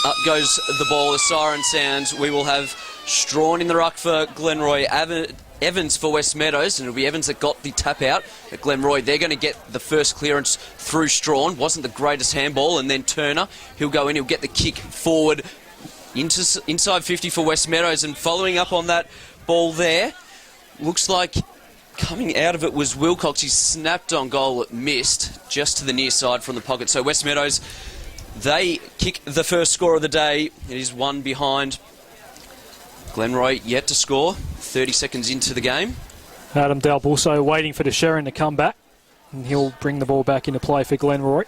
Up goes the ball, the siren sounds. We will have Strawn in the ruck for Glenroy, Evans for Westmeadows, and it'll be Evans that got the tap out at Glenroy. They're going to get the first clearance through Strawn. Wasn't the greatest handball, and then Turner, he'll go in, he'll get the kick forward inside 50 for Westmeadows, and following up on that ball there, looks like coming out of it was Wilcox. He snapped on goal, missed just to the near side from the pocket. So Westmeadows, they kick the first score of the day. It is one behind. Glenroy yet to score, 30 seconds into the game. Adam Dalbusso waiting for DeSharon to come back, and he'll bring the ball back into play for Glenroy.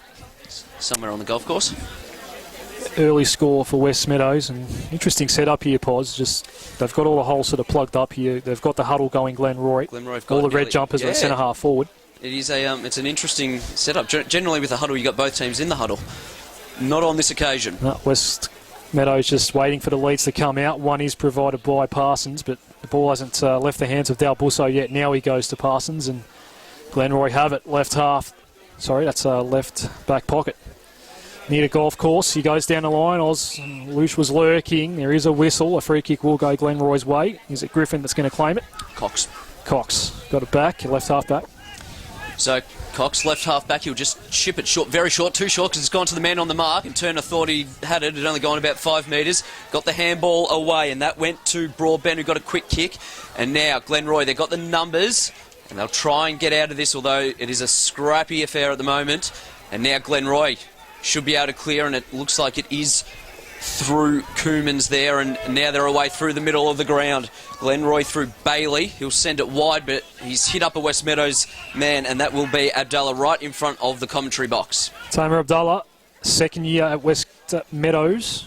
Somewhere on the golf course. Early score for Westmeadows, and interesting setup here, Poz. Just they've got all the holes sort of plugged up here. They've got the huddle going, Glenroy. All the red jumpers at centre half forward. It is it's an interesting setup. Generally with the huddle, you got both teams in the huddle. Not on this occasion. No, Westmeadows just waiting for the leads to come out. One is provided by Parsons, but the ball hasn't left the hands of Dalbusso yet. Now he goes to Parsons, and Glenroy have it. Left half. Sorry, that's left back pocket. Near the golf course, he goes down the line. Lush was lurking. There is a whistle. A free kick will go Glenroy's way. Is it Griffin that's going to claim it? Cox got it back. Left half back. So Cox, left half back, he'll just chip it short, very short, too short, because it's gone to the man on the mark, and Turner thought he had it. It had only gone about 5 metres. Got the handball away, and that went to Broadbent, who got a quick kick. And now Glenroy, they've got the numbers, and they'll try and get out of this, although it is a scrappy affair at the moment. And now Glenroy should be able to clear, and it looks like it is through Coomans there, and now they're away through the middle of the ground. Glenroy through Bailey. He'll send it wide, but he's hit up a Westmeadows man, and that will be Abdallah right in front of the commentary box. Tamer Abdallah, second year at Westmeadows.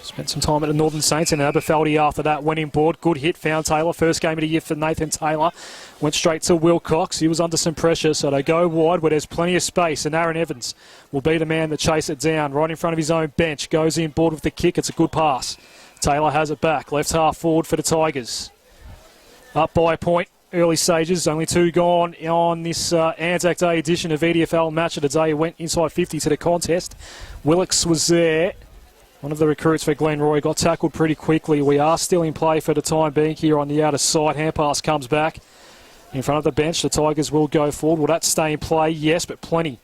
Spent some time at the Northern Saints, and Aberfeldy after that went in board. Good hit, found Taylor. First game of the year for Nathan Taylor. Went straight to Wilcox. He was under some pressure, so they go wide where there's plenty of space, and Aaron Evans will be the man to chase it down right in front of his own bench. Goes in board with the kick. It's a good pass. Taylor has it back. Left half forward for the Tigers. Up by a point. Early stages, only 2 gone on this Anzac Day edition of EDFL Match of the Day. Went inside 50 to the contest. Wilcox was there. One of the recruits for Glenroy got tackled pretty quickly. We are still in play for the time being here on the outer side. Hand pass comes back in front of the bench. The Tigers will go forward. Will that stay in play? Yes, but plenty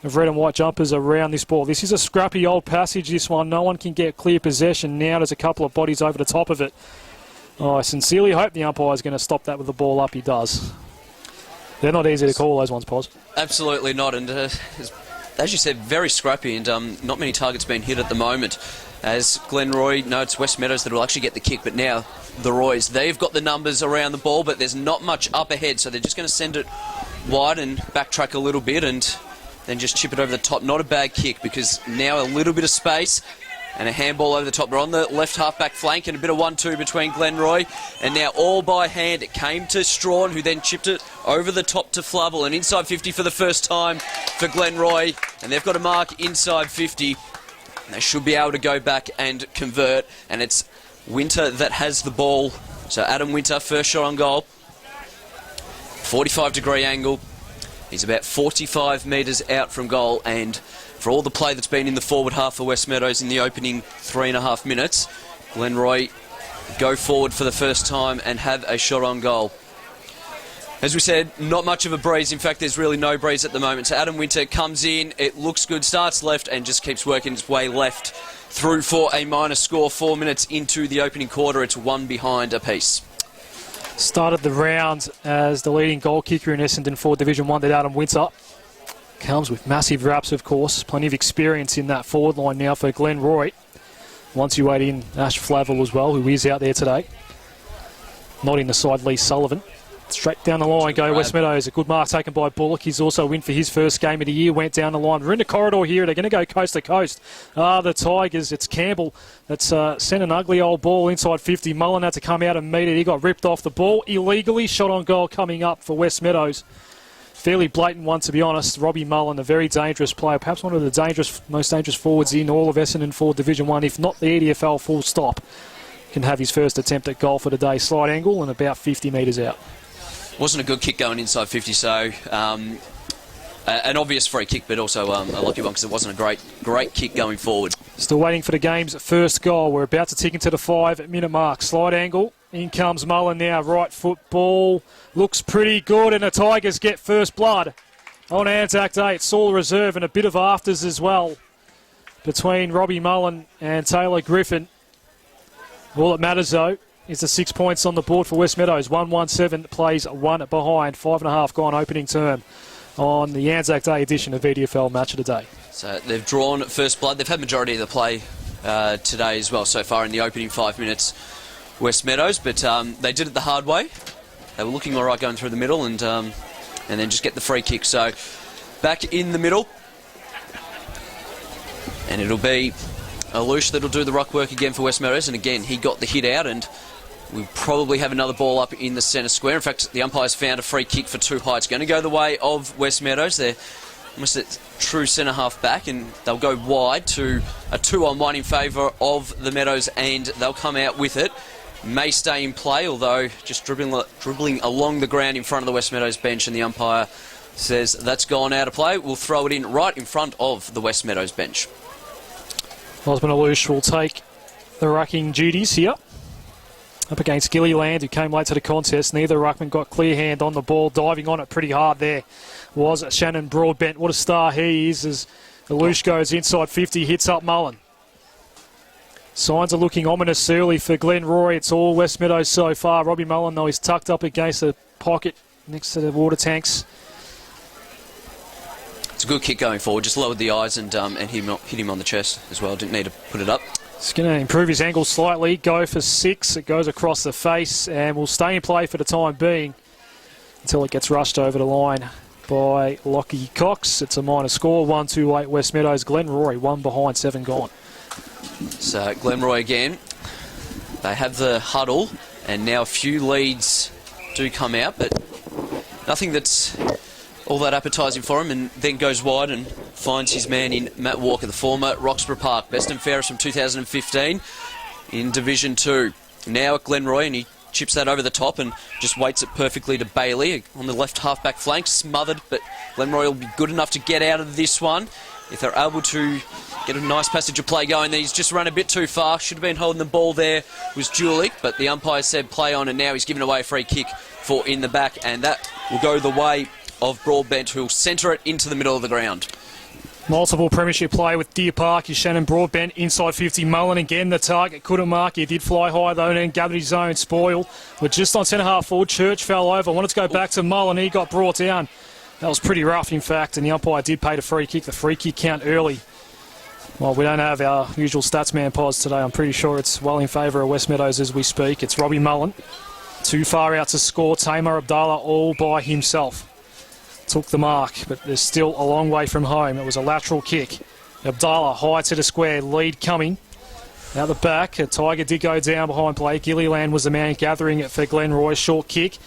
of red and white jumpers around this ball. This is a scrappy old passage, this one. No one can get clear possession. Now there's a couple of bodies over the top of it. Oh, I sincerely hope the umpire is going to stop that with the ball up. He does. They're not easy to call, those ones, Poz. Absolutely not. And as you said, very scrappy, and not many targets being hit at the moment. As Glenroy, no, it's Westmeadows that will actually get the kick, but now the Roys, they've got the numbers around the ball, but there's not much up ahead, so they're just going to send it wide and backtrack a little bit and then just chip it over the top. Not a bad kick, because now a little bit of space and a handball over the top. They're on the left half-back flank, and a bit of 1-2 between Glenroy. And now all by hand, it came to Strawn, who then chipped it over the top to Flavel. And inside 50 for the first time for Glenroy. And they've got a mark inside 50. And they should be able to go back and convert. And it's Winter that has the ball. So Adam Winter, first shot on goal. 45-degree angle. He's about 45 metres out from goal, and for all the play that's been in the forward half for Westmeadows in the opening 3.5 minutes, Glenroy go forward for the first time and have a shot on goal. As we said, not much of a breeze. In fact, there's really no breeze at the moment. So Adam Winter comes in, it looks good, starts left and just keeps working its way left through for a minor score. 4 minutes into the opening quarter, it's 1 behind apiece. Started the round as the leading goal kicker in Essendon 4 Division 1, that Adam Winter. Comes with massive raps, of course. Plenty of experience in that forward line now for Glenroy. Once you add in Ash Flavel as well, who is out there today. Not in the side, Lee Sullivan. Straight down the line go Westmeadows. A good mark taken by Bullock. He's also in for his first game of the year. Went down the line. We're in the corridor here. They're going to go coast to coast. The Tigers. It's Campbell that's sent an ugly old ball inside 50. Mullen had to come out and meet it. He got ripped off the ball illegally. Shot on goal coming up for Westmeadows. Fairly blatant one, to be honest. Robbie Mullen, a very dangerous player. Perhaps one of the most dangerous forwards in all of Essendon 4 Division 1, if not the EDFL full stop. Can have his first attempt at goal for the day. Slide angle and about 50 metres out. Wasn't a good kick going inside 50, so an obvious free kick, but also a lucky one because it wasn't a great kick going forward. Still waiting for the game's first goal. We're about to tick into the 5-minute mark. Slide angle. In comes Mullen now. Right foot ball. Looks pretty good, and the Tigers get first blood on Anzac Day. It's all reserve and a bit of afters as well between Robbie Mullen and Taylor Griffin. All that matters, though, is the 6 points on the board for Westmeadows. 1-1-7 plays one behind. 5.5 gone opening term on the Anzac Day edition of VDFL Match of the Day. So they've drawn first blood. They've had majority of the play today as well so far in the opening 5 minutes, Westmeadows, but they did it the hard way. They were looking all right going through the middle and then just get the free kick. So back in the middle, and it'll be Alush that'll do the ruck work again for Westmeadows, and again he got the hit out, and we'll probably have another ball up in the centre square. In fact, the umpires found a free kick for too high. It's going to go the way of Westmeadows. They're almost at true centre half back, and they'll go wide to a 2-on-1 in favour of the Meadows, and they'll come out with it. May stay in play, although just dribbling along the ground in front of the Westmeadows bench, and the umpire says that's gone out of play. We'll throw it in right in front of the Westmeadows bench. Osman Alush will take the rucking duties here. Up against Gilliland, who came late to the contest. Neither ruckman got clear hand on the ball. Diving on it pretty hard there was Shannon Broadbent. What a star he is as Alush goes inside 50, hits up Mullen. Signs are looking ominous early for Glenroy. It's all Westmeadows so far. Robbie Mullen, though, he's tucked up against the pocket next to the water tanks. It's a good kick going forward. Just lowered the eyes and hit him on the chest as well. Didn't need to put it up. He's going to improve his angle slightly. Go for 6. It goes across the face and will stay in play for the time being until it gets rushed over the line by Lockie Cox. It's a minor score. 1-2-8 Westmeadows. Glenroy 1 behind, 7 gone. So Glenroy again. They have the huddle, and now a few leads do come out, but nothing that's all that appetising for him, and then goes wide and finds his man in Matt Walker, the former Roxburgh Park best and fairest from 2015 in Division 2. Now at Glenroy, and he chips that over the top and just waits it perfectly to Bailey on the left half-back flank, smothered, but Glenroy will be good enough to get out of this one. If they're able to get a nice passage of play going, then he's just run a bit too far. Should have been holding the ball there, was Julik, but the umpire said play on, and now he's given away a free kick for in the back, and that will go the way of Broadbent, who'll centre it into the middle of the ground. Multiple premiership play with Deer Park is Shannon Broadbent inside 50. Mullen again, the target couldn't mark. He did fly high though and gathered his own spoil. We're just on centre half forward. Church fell over. Wanted to go back to Mullen. He got brought down. That was pretty rough, in fact, and the umpire did pay the free kick. The free kick count early. Well, we don't have our usual stats man pause today. I'm pretty sure it's well in favour of Westmeadows as we speak. It's Robbie Mullen. Too far out to score. Tamer Abdallah all by himself took the mark, but there's still a long way from home. It was a lateral kick. Abdallah high to the square, lead coming. Out the back, a Tiger did go down behind play. Gilliland was the man gathering it for Glenroy. Short kick.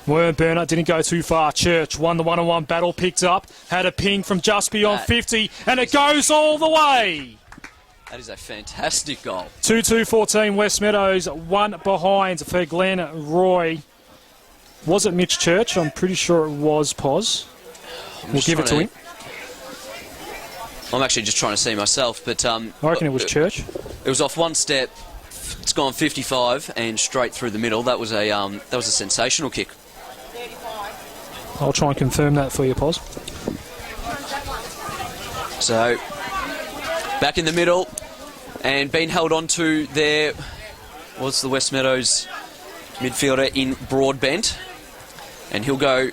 Worm burner didn't go too far. Church won the one-on-one battle, picked up, had a ping from just beyond 50, and it goes all the way. That is a fantastic goal. 2-2-14 Westmeadows, 1 behind for Glenroy. Was it Mitch Church? I'm pretty sure it was, Pos. We'll give it to him. I'm actually just trying to see myself, but I reckon it was Church. It was off one step. It's gone 55 and straight through the middle. That was a sensational kick. I'll try and confirm that for you, Pos. So back in the middle and being held on to there was the Westmeadows midfielder in Broadbent, and he'll go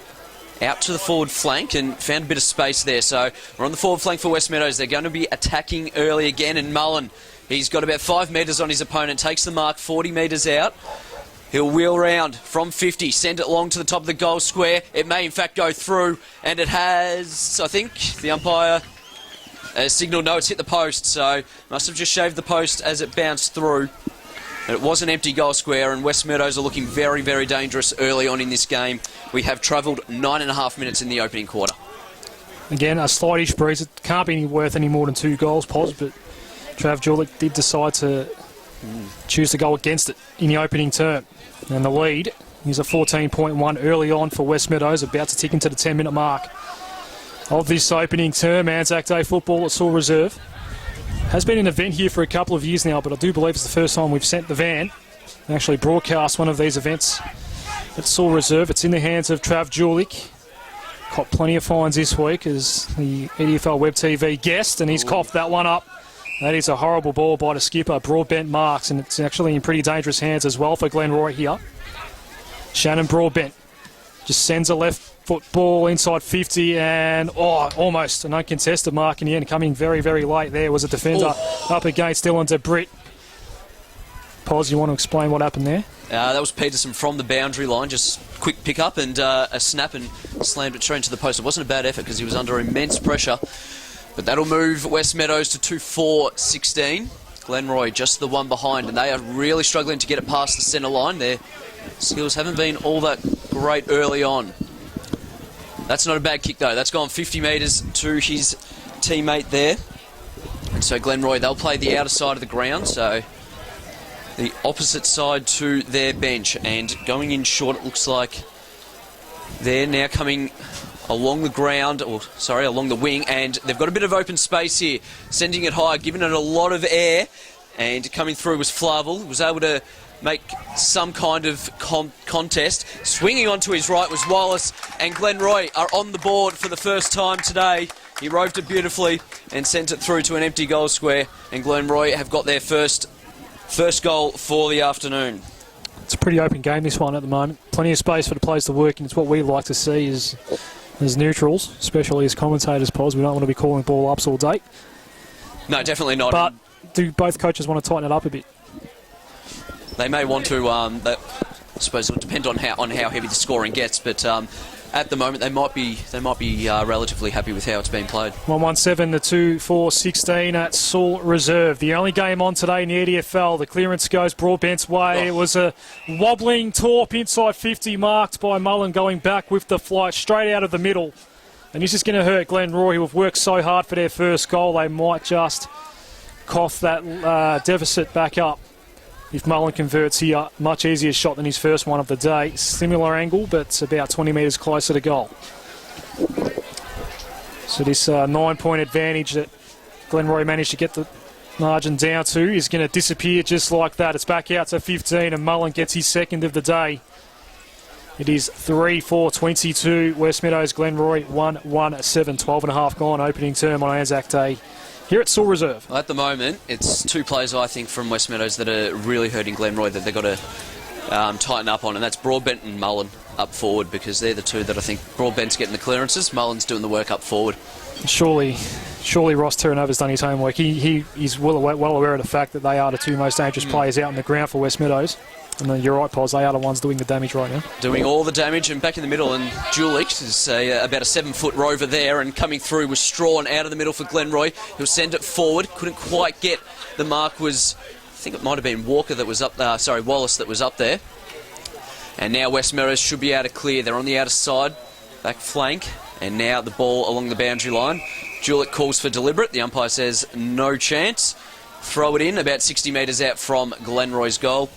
out to the forward flank and found a bit of space there. So we're on the forward flank for Westmeadows. They're going to be attacking early again, and Mullen, he's got about 5 metres on his opponent, takes the mark 40 metres out. He'll wheel round from 50, send it along to the top of the goal square. It may in fact go through, and it has, I think, the umpire signalled no, it's hit the post, so must have just shaved the post as it bounced through. It was an empty goal square, and Westmeadows are looking very, very dangerous early on in this game. We have travelled 9.5 minutes in the opening quarter. Again, a slightish breeze. It can't be worth any more than 2 goals, Pos, but Trav Julik did decide to choose to go against it in the opening term. And the lead is a 14.1 early on for Westmeadows, about to tick into the 10-minute mark. of this opening term. Anzac Day football at Saul Reserve. Has been an event here for a couple of years now, but I do believe it's the first time we've sent the van and actually broadcast one of these events at Saul Reserve. It's in the hands of Trav Julik. Caught plenty of fines this week as the EDFL Web TV guest, and he's coughed that one up. That is a horrible ball by the skipper, Broadbent marks, and it's actually in pretty dangerous hands as well for Glenroy here. Shannon Broadbent just sends a left foot ball inside 50 and almost an uncontested mark in the end. Coming very, very late there was a defender up against Dylan DeBritt. Pos, you want to explain what happened there? That was Peterson from the boundary line, just quick pick up and a snap and slammed it straight into the post. It wasn't a bad effort because he was under immense pressure. But that'll move Westmeadows to 2-4-16. Glenroy just the one behind, and they are really struggling to get it past the centre line. Their skills haven't been all that great early on. That's not a bad kick though. That's gone 50 metres to his teammate there. And so Glenroy, they'll play the outer side of the ground, so the opposite side to their bench. And going in short, it looks like they're now coming along the ground, along the wing, and they've got a bit of open space here, sending it high, giving it a lot of air, and coming through was Flavel, was able to make some kind of contest. Swinging onto his right was Wallace, and Glenroy are on the board for the first time today. He roved it beautifully and sent it through to an empty goal square, and Glenroy have got their first goal for the afternoon. It's a pretty open game, this one, at the moment. Plenty of space for the players to work, and it's what we like to see as neutrals, especially as commentators, Pos. We don't want to be calling ball ups all day. No, definitely not. But do both coaches want to tighten it up a bit? They may want to. I suppose it will depend on how heavy the scoring gets, but at the moment they might be relatively happy with how it's been played. 1-1-7 to 2-4-16 at Saul Reserve. The only game on today in the EDFL. The clearance goes Broadbent's way. It was a wobbling torp inside 50, marked by Mullen, going back with the flight straight out of the middle. And this is going to hurt Glenroy, who have worked so hard for their first goal. They might just cough that deficit back up if Mullen converts here. Much easier shot than his first one of the day. Similar angle, but about 20 metres closer to goal. So this 9-point advantage that Glenroy managed to get the margin down to is going to disappear just like that. It's back out to 15, and Mullen gets his second of the day. It is 3-4-22. Westmeadows, Glenroy 1-1-7. 12 and a half gone, opening term on Anzac Day here at Saul Reserve. At the moment, it's two players, I think, from Westmeadows that are really hurting Glenroy that they've got to tighten up on, and that's Broadbent and Mullen up forward, because they're the two that I think Broadbent's getting the clearances, Mullen's doing the work up forward. Surely Ross Terranova's done his homework. He's well aware of the fact that they are the two most dangerous players out on the ground for Westmeadows. And then you're right, Pos, they are the ones doing the damage right now. Doing all the damage, and back in the middle, and Julik is about a 7-foot rover there, and coming through was Strawn out of the middle for Glenroy. He'll send it forward, couldn't quite get the mark. I think it might have been Walker that was up there, Wallace that was up there. And now Westmeadows should be able to clear. They're on the outer side, back flank, and now the ball along the boundary line. Julik calls for deliberate, the umpire says no chance. Throw it in about 60 metres out from Glenroy's goal,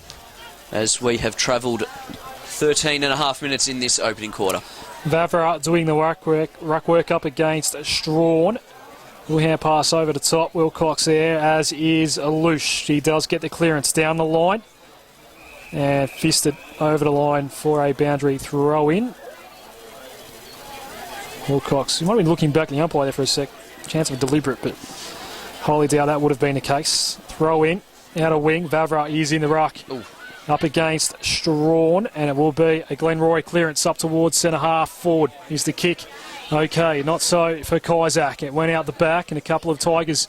as we have travelled 13 and a half minutes in this opening quarter. Vavra doing the ruck work up against Strawn. Little hand pass over the top. Wilcox there, as is Alush. He does get the clearance down the line and fisted over the line for a boundary throw in. Wilcox, you might have been looking back at the umpire there for a sec. Chance of a deliberate, but highly doubt that would have been the case. Throw in, out of wing. Vavra is in the ruck. Ooh. Up against Strawn, and it will be a Glenroy clearance up towards centre half forward. Is the kick. Okay, not so for Kaisak. It went out the back, and a couple of Tigers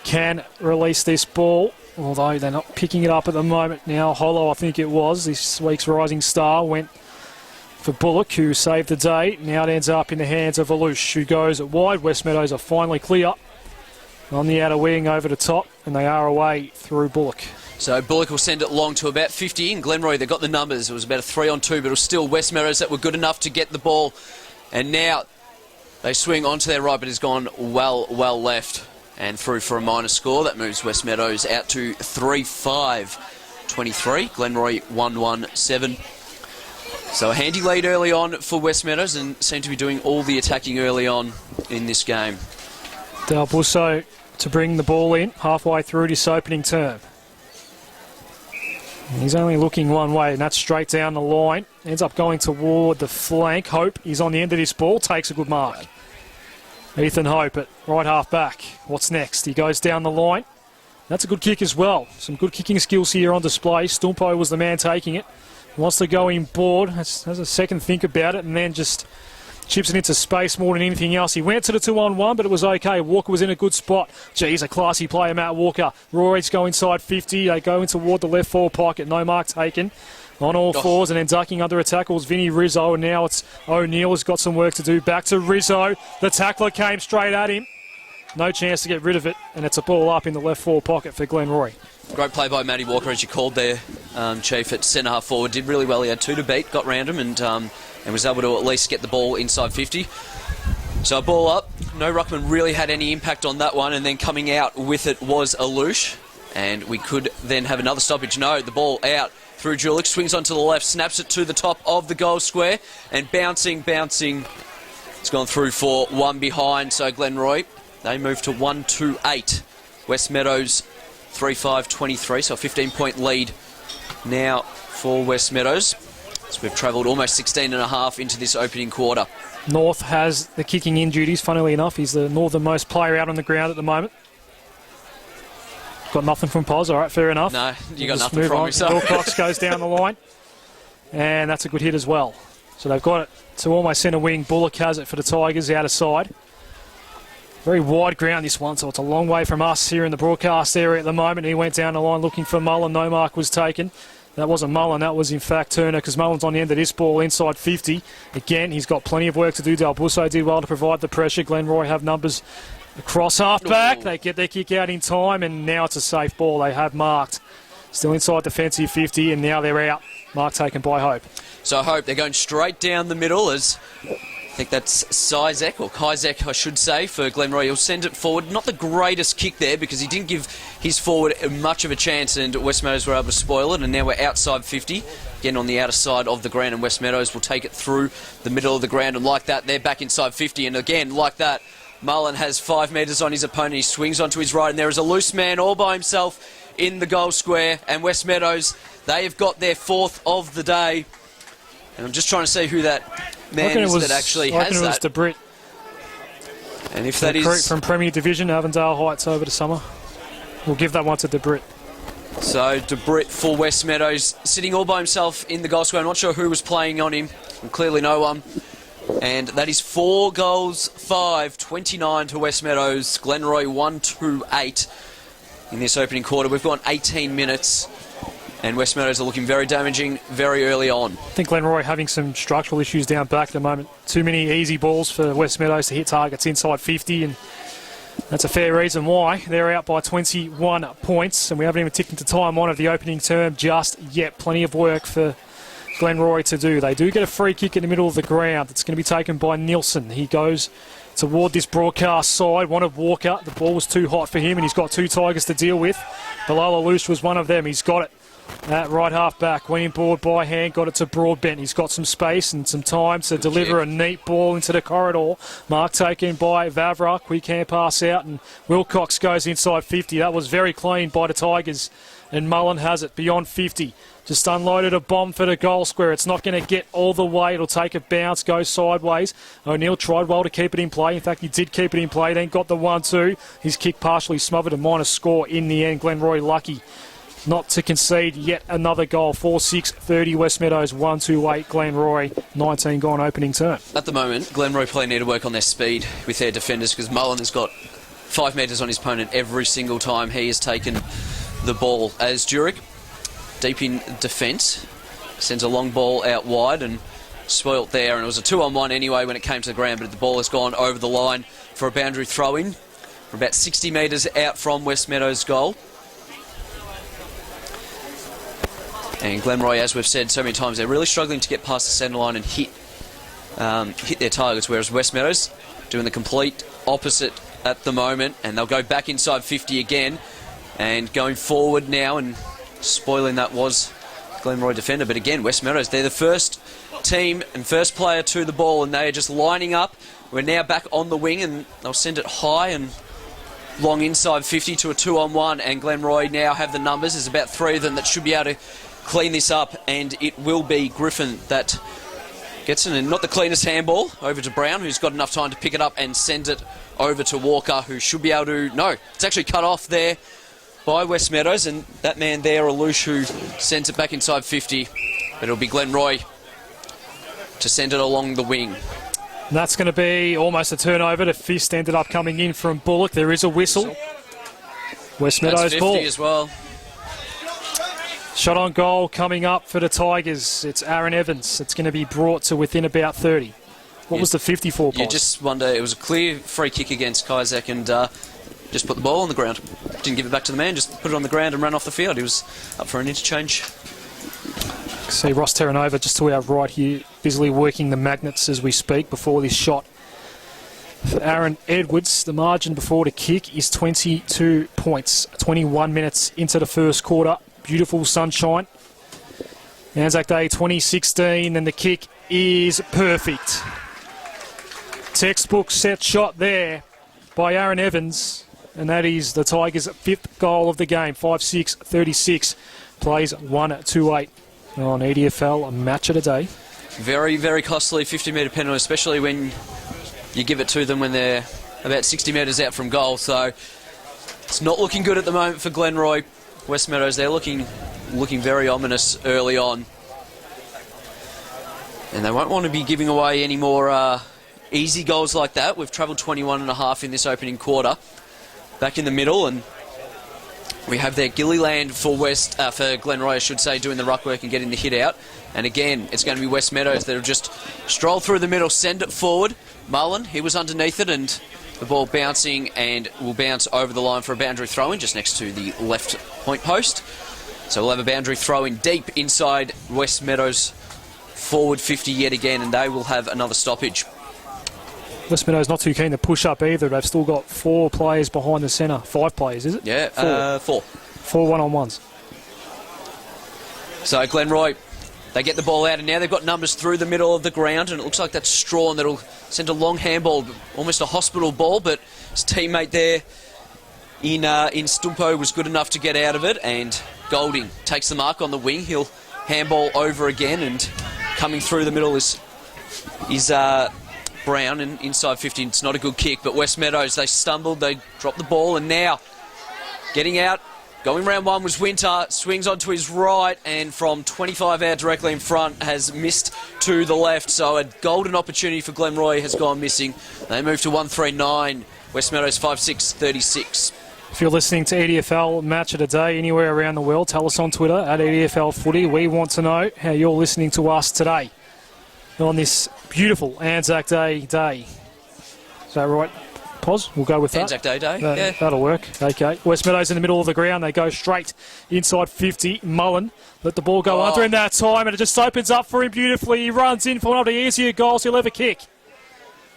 can release this ball, although they're not picking it up at the moment. Now Hollow, I think it was, this week's rising star, went for Bullock, who saved the day. Now it ends up in the hands of Alush, who goes wide. Westmeadows are finally clear on the outer wing over the top, and they are away through Bullock. So Bullock will send it long to about 50, and Glenroy, they got the numbers. It was about a 3-on-2, but it was still Westmeadows that were good enough to get the ball. And now they swing onto their right, but it's gone well left and through for a minor score. That moves Westmeadows out to 3-5-23. Glenroy 1-1-7. So a handy lead early on for Westmeadows and seem to be doing all the attacking early on in this game. Del Busso to bring the ball in halfway through this opening term. He's only looking one way, and that's straight down the line. Ends up going toward the flank. Hope is on the end of this ball, takes a good mark. Ethan Hope at right half back. What's next? He goes down the line. That's a good kick as well. Some good kicking skills here on display. Stumpo was the man taking it. Wants to go in board, has a second think about it, and then just chips it into space more than anything else. He went to the 2-on-1, but it was okay. Walker was in a good spot. Geez, a classy player, Matt Walker. Roy's go inside 50. They go in toward the left forward pocket. No mark taken. On all fours and then ducking under a tackle was Vinny Rizzo, and now it's O'Neill has got some work to do. Back to Rizzo. The tackler came straight at him. No chance to get rid of it, and it's a ball up in the left forward pocket for Glenroy. Great play by Matty Walker, as you called there, Chief, at centre half forward. Did really well. He had 2 to beat, got round him, and was able to at least get the ball inside 50. So a ball up. No ruckman really had any impact on that one, and then coming out with it was Alouche, and we could then have another stoppage. No, the ball out through Julich, swings onto the left, snaps it to the top of the goal square, and bouncing. It's gone through for one behind, so Glenroy, they move to 1-2-8. Westmeadows 3-5-23, so a 15-point lead now for Westmeadows. So we've travelled almost 16 and a half into this opening quarter. North has the kicking in duties, funnily enough. He's the northernmost player out on the ground at the moment. Got nothing from Pos, all right, fair enough. No, you got nothing from yourself. Wilcox goes down the line, and that's a good hit as well. So they've got it to almost centre wing. Bullock has it for the Tigers out of side. Very wide ground this one, so it's a long way from us here in the broadcast area at the moment. He went down the line looking for Mullen. No mark was taken. That wasn't Mullen, that was in fact Turner, because Mullen's on the end of this ball inside 50. Again, he's got plenty of work to do. Del Busso did well to provide the pressure. Glenroy have numbers across half-back. They get their kick out in time, and now it's a safe ball. They have marked. Still inside defensive 50, and now they're out. Mark taken by Hope. So Hope, they're going straight down the middle as... I think that's Sizek, or Kizek, I should say, for Glenroy. He'll send it forward. Not the greatest kick there because he didn't give his forward much of a chance, and Westmeadows were able to spoil it, and now we're outside 50. Again, on the outer side of the ground, and Westmeadows will take it through the middle of the ground, and like that, they're back inside 50. And again, like that, Mullen has 5 metres on his opponent. He swings onto his right, and there is a loose man all by himself in the goal square, and Westmeadows, they have got their 4th of the day. And I'm just trying to see who that man is that actually has that. I reckon it was DeBritt. And if that is... from Premier Division, Avondale Heights over the summer. We'll give that one to DeBritt. So DeBritt for Westmeadows, sitting all by himself in the goal square. I'm not sure who was playing on him. Clearly no one. And that is 4 goals, 5, 29 to Westmeadows. Glenroy 1-2-8 in this opening quarter. We've gone 18 minutes. And Westmeadows are looking very damaging very early on. I think Glenroy having some structural issues down back at the moment. Too many easy balls for Westmeadows to hit targets inside 50, and that's a fair reason why. They're out by 21 points, and we haven't even ticked into time one of the opening term just yet. Plenty of work for Glenroy to do. They do get a free kick in the middle of the ground. It's going to be taken by Nielsen. He goes toward this broadcast side. Wanted Walker. The ball was too hot for him, and he's got 2 Tigers to deal with. Bilal Alouche was one of them. He's got it. At right half back, went in board by hand, got it to Broadbent. He's got some space and some time to deliver a neat ball into the corridor. Mark taken by Vavra, quick hand pass out, and Wilcox goes inside 50. That was very clean by the Tigers, and Mullen has it beyond 50. Just unloaded a bomb for the goal square. It's not going to get all the way. It'll take a bounce, go sideways. O'Neill tried well to keep it in play. In fact, he did keep it in play, then got the 1-2. His kick partially smothered, a minor score in the end. Glenroy lucky not to concede yet another goal. 4-6-30 Westmeadows, 1-2-8 Glenroy, 19 gone opening term. At the moment, Glenroy probably need to work on their speed with their defenders because Mullen has got 5 metres on his opponent every single time he has taken the ball. As Jurek, deep in defence, sends a long ball out wide and spoilt there, and it was a 2-on-1 anyway when it came to the ground, but the ball has gone over the line for a boundary throw-in from about 60 metres out from Westmeadows' goal. And Glenroy, as we've said so many times, they're really struggling to get past the centre line and hit their targets, whereas Westmeadows doing the complete opposite at the moment, and they'll go back inside 50 again, and going forward now, and spoiling that was Glenroy defender. But again, Westmeadows, they're the first team and first player to the ball, and they are just lining up. We're now back on the wing, and they'll send it high and long inside 50 to a 2-on-1, and Glenroy now have the numbers. There's about 3 of them that should be able to clean this up, and it will be Griffin that gets it, and not the cleanest handball over to Brown, who's got enough time to pick it up and send it over to Walker, who should be able to... No, it's actually cut off there by Westmeadows, and that man there, Alouche, who sends it back inside 50, but it'll be Glenroy to send it along the wing. And that's going to be almost a turnover. The fist ended up coming in from Bullock. There is a whistle. Westmeadows ball. As well. Shot on goal coming up for the Tigers. It's Aaron Evans. It's going to be brought to within about 30. What was the 54 point? You just wonder, it was a clear free kick against Kajak, and just put the ball on the ground. Didn't give it back to the man, just put it on the ground and ran off the field. He was up for an interchange. See Ross Terranova just to our right here, busily working the magnets as we speak before this shot. For Aaron Edwards, the margin before the kick is 22 points. 21 minutes into the first quarter. Beautiful sunshine. Anzac Day 2016, and the kick is perfect. Textbook set shot there by Aaron Evans, and that is the Tigers' 5th goal of the game. 5-6-36, plays 1-2-8 on EDFL, a match of the day. Very, very costly 50-metre penalty, especially when you give it to them when they're about 60 metres out from goal. So it's not looking good at the moment for Glenroy. Westmeadows, they're looking very ominous early on. And they won't want to be giving away any more easy goals like that. We've travelled 21.5 in this opening quarter. Back in the middle, and we have their Gilliland for Glenroy, I should say, doing the ruck work and getting the hit out. And again, it's going to be Westmeadows that'll just stroll through the middle, send it forward. Mullen, he was underneath it, and the ball bouncing and will bounce over the line for a boundary throw-in just next to the left point post. So we'll have a boundary throw-in deep inside Westmeadows forward 50 yet again, and they will have another stoppage. Westmeadows not too keen to push up either. They've still got 4 players behind the centre. 5 players, is it? Yeah, 4. 4 one-on-ones. So Glenroy, they get the ball out, and now they've got numbers through the middle of the ground, and it looks like that's Strawn that'll send a long handball, almost a hospital ball, but his teammate there in Stumpo was good enough to get out of it, and Golding takes the mark on the wing. He'll handball over again, and coming through the middle is Brown, and inside 50. It's not a good kick, but Westmeadows, they stumbled, they dropped the ball, and now getting out, going round one was Winter, swings onto his right, and from 25 out directly in front has missed to the left, so a golden opportunity for Glenroy has gone missing. They move to 1-3-9, Westmeadows 5-6-36. If you're listening to EDFL Match of the Day anywhere around the world, tell us on Twitter at EDFL Footy. We want to know how you're listening to us today on this beautiful Anzac Day. Is that right, Pos? We'll go with that. Anzac Day, yeah. That'll work. Okay. Westmeadows in the middle of the ground. They go straight inside 50. Mullen let the ball go under in that time, and it just opens up for him beautifully. He runs in for one of the easier goals he'll ever kick.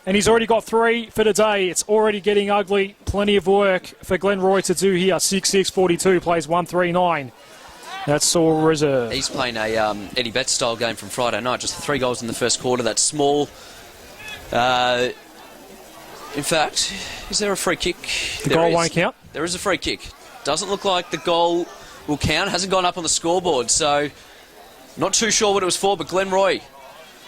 And he's already got 3 for the day. It's already getting ugly. Plenty of work for Glenroy to do here. 6-6-42, plays 1-3-9. That's all reserve. He's playing a Eddie Betts style game from Friday night. Just 3 goals in the first quarter. That's small. In fact, is there a free kick? The goal won't count? There is a free kick. Doesn't look like the goal will count. Hasn't gone up on the scoreboard, so not too sure what it was for, but Glenroy,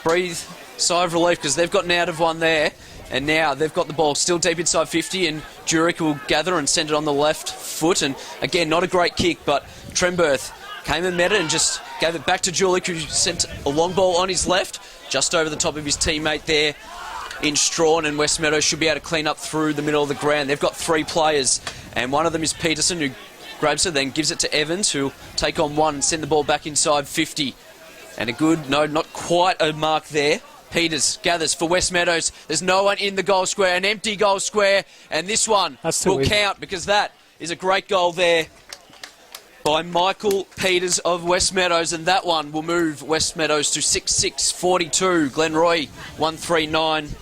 breathe, sigh of relief, because they've gotten out of one there, and now they've got the ball still deep inside 50, and Jurek will gather and send it on the left foot, and again, not a great kick, but Tremberth came and met it and just gave it back to Julik, who sent a long ball on his left, just over the top of his teammate there in Strawn, and Westmeadows should be able to clean up through the middle of the ground. They've got 3 players, and one of them is Peterson, who grabs it, then gives it to Evans, who'll take on one and send the ball back inside 50. And a good, no, not quite a mark there. Peters gathers for Westmeadows. There's no one in the goal square, an empty goal square, and this one will count, because that is a great goal there by Michael Peters of Westmeadows, and that one will move Westmeadows to 6-6-42. Glenroy 1-3-9.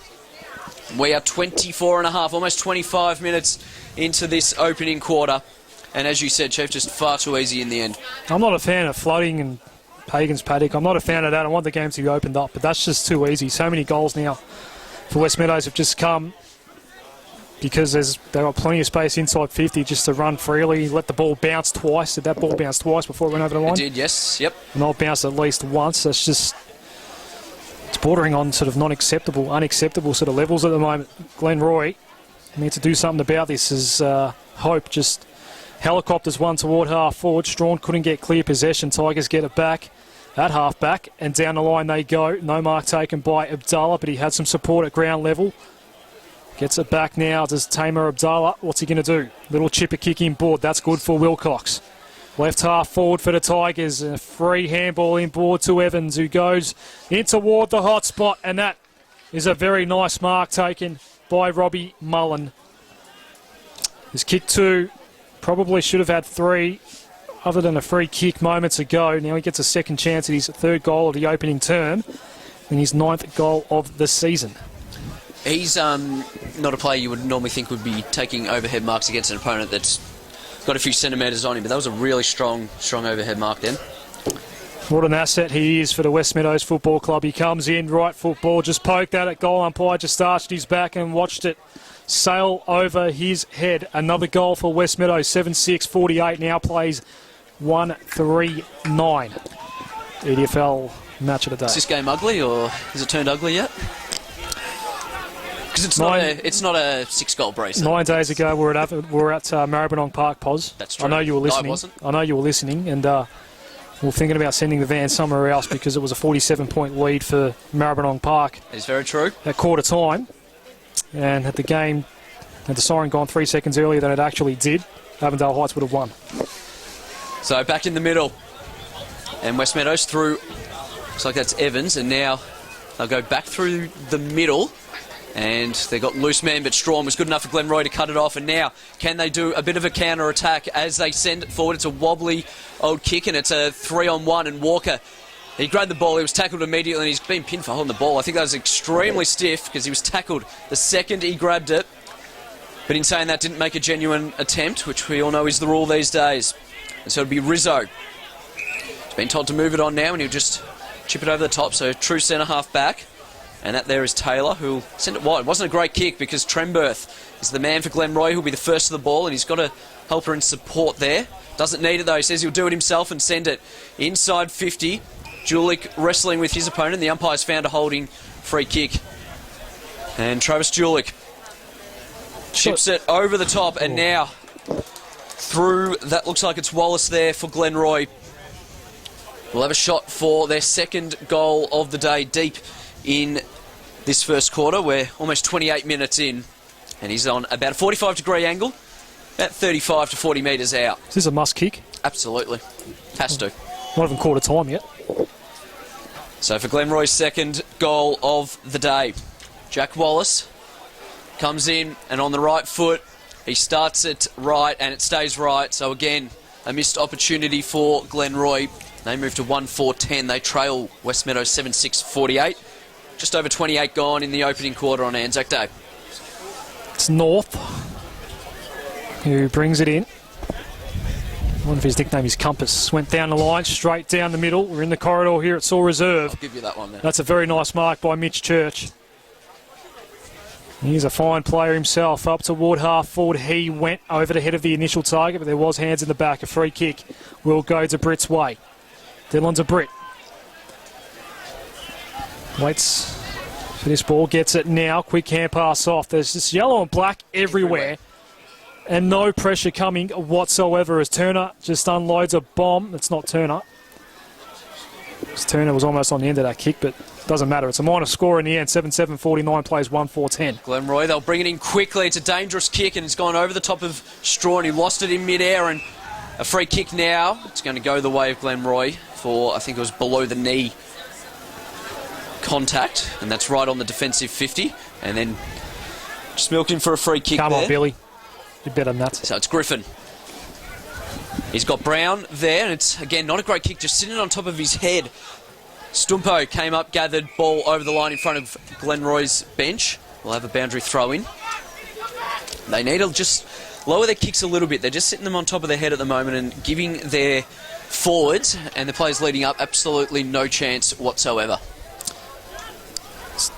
We are 24.5, almost 25 minutes into this opening quarter. And as you said, Chief, just far too easy in the end. I'm not a fan of flooding and Pagan's paddock. I'm not a fan of that. I want the game to be opened up, but that's just too easy. So many goals now for Westmeadows have just come because they've got plenty of space inside 50 just to run freely, let the ball bounce twice. Did that ball bounce twice before it went over the line? It did, yes. Yep. And it bounced at least once. That's just... It's bordering on sort of non-acceptable, unacceptable sort of levels at the moment. Glenroy needs to do something about this as Hope just helicopters one toward half forward. Strawn couldn't get clear possession. Tigers get it back at half back and down the line they go. No mark taken by Abdallah, but he had some support at ground level. Gets it back now. Does Tamer Abdallah? What's he going to do? Little chipper kick inboard. That's good for Wilcox. Left half forward for the Tigers. A free handball inboard to Evans, who goes in toward the hot spot, and that is a very nice mark taken by Robbie Mullen. His kick 2 probably should have had 3 other than a free kick moments ago. Now he gets a second chance at his 3rd goal of the opening term and his 9th goal of the season. He's not a player you would normally think would be taking overhead marks against an opponent that's got a few centimetres on him, but that was a really strong overhead mark then. What an asset he is for the Westmeadows Football Club. He comes in, right football, just poked at it. Goal umpire just arched his back and watched it sail over his head. Another goal for Westmeadows, 7-6-48, now plays 1-3-9. EDFL match of the day. Is this game ugly, or has it turned ugly yet? Because it's not a 6-goal brace. 9 days ago, we're at Maribyrnong Park, Pos. That's true. I know you were listening. No, I wasn't. I know you were listening, and we're thinking about sending the van somewhere else because it was a 47-point lead for Maribyrnong Park. It's very true. At quarter time, and had the siren gone 3 seconds earlier than it actually did, Avondale Heights would have won. So back in the middle, and Westmeadows through. Looks like that's Evans, and now they'll go back through the middle. And they got loose man, but Strawn was good enough for Glenroy to cut it off. And now, can they do a bit of a counter-attack as they send it forward? It's a wobbly old kick, and it's a 3-on-1. And Walker, he grabbed the ball. He was tackled immediately, and he's been pinned for holding the ball. I think that was extremely stiff because he was tackled the second he grabbed it. But in saying that, didn't make a genuine attempt, which we all know is the rule these days. And so it'll be Rizzo. He's been told to move it on now, and he'll just chip it over the top. So true centre-half back. And that there is Taylor, who'll send it wide. It wasn't a great kick because Tremberth is the man for Glenroy, who'll be the first to the ball, and he's got to help her in support there. Doesn't need it though. He says he'll do it himself and send it inside 50. Julik wrestling with his opponent. The umpire's found a holding free kick. And Travis Julik chips it over the top, and now through, that looks like it's Wallace there for Glenroy. We'll have a shot for their 2nd goal of the day, deep in this first quarter. We're almost 28 minutes in, and he's on about a 45-degree angle, about 35 to 40 metres out. Is this a must kick? Absolutely. Has to. Not even quarter time yet. So for Glenroy's 2nd goal of the day, Jack Wallace comes in, and on the right foot, he starts it right, and it stays right. So again, a missed opportunity for Glenroy. They move to 1-4-10. They trail Westmeadows 7-6-48. Just over 28 gone in the opening quarter on Anzac Day. It's North who brings it in. One of his nickname is Compass. Went down the line, straight down the middle. We're in the corridor here at Saw Reserve. I'll give you that one then. That's a very nice mark by Mitch Church. He's a fine player himself. Up toward half forward. He went over the head of the initial target, but there was hands in the back. A free kick will go to Britt's way. Dylan to Britt. Waits for this ball, gets it now. Quick hand pass off. There's just yellow and black everywhere. And no pressure coming whatsoever as Turner just unloads a bomb. It's not Turner. Turner was almost on the end of that kick, but doesn't matter. It's a minor score in the end. 7-7-49 plays 1-4-10. Glenroy, they'll bring it in quickly. It's a dangerous kick, and it's gone over the top of Strawn. He lost it in mid-air, and a free kick now. It's going to go the way of Glenroy for, I think it was below the knee contact, and that's right on the defensive 50, and then just milking for a free kick. Come there. on, Billy. You're better than that. So it's Griffin. He's got Brown there, and it's, again, not a great kick, just sitting on top of his head. Stumpo came up, gathered ball over the line in front of Glenroy's bench. We'll have a boundary throw in. They need to just lower their kicks a little bit. They're just sitting them on top of their head at the moment and giving their forwards, and the players leading up, absolutely no chance whatsoever.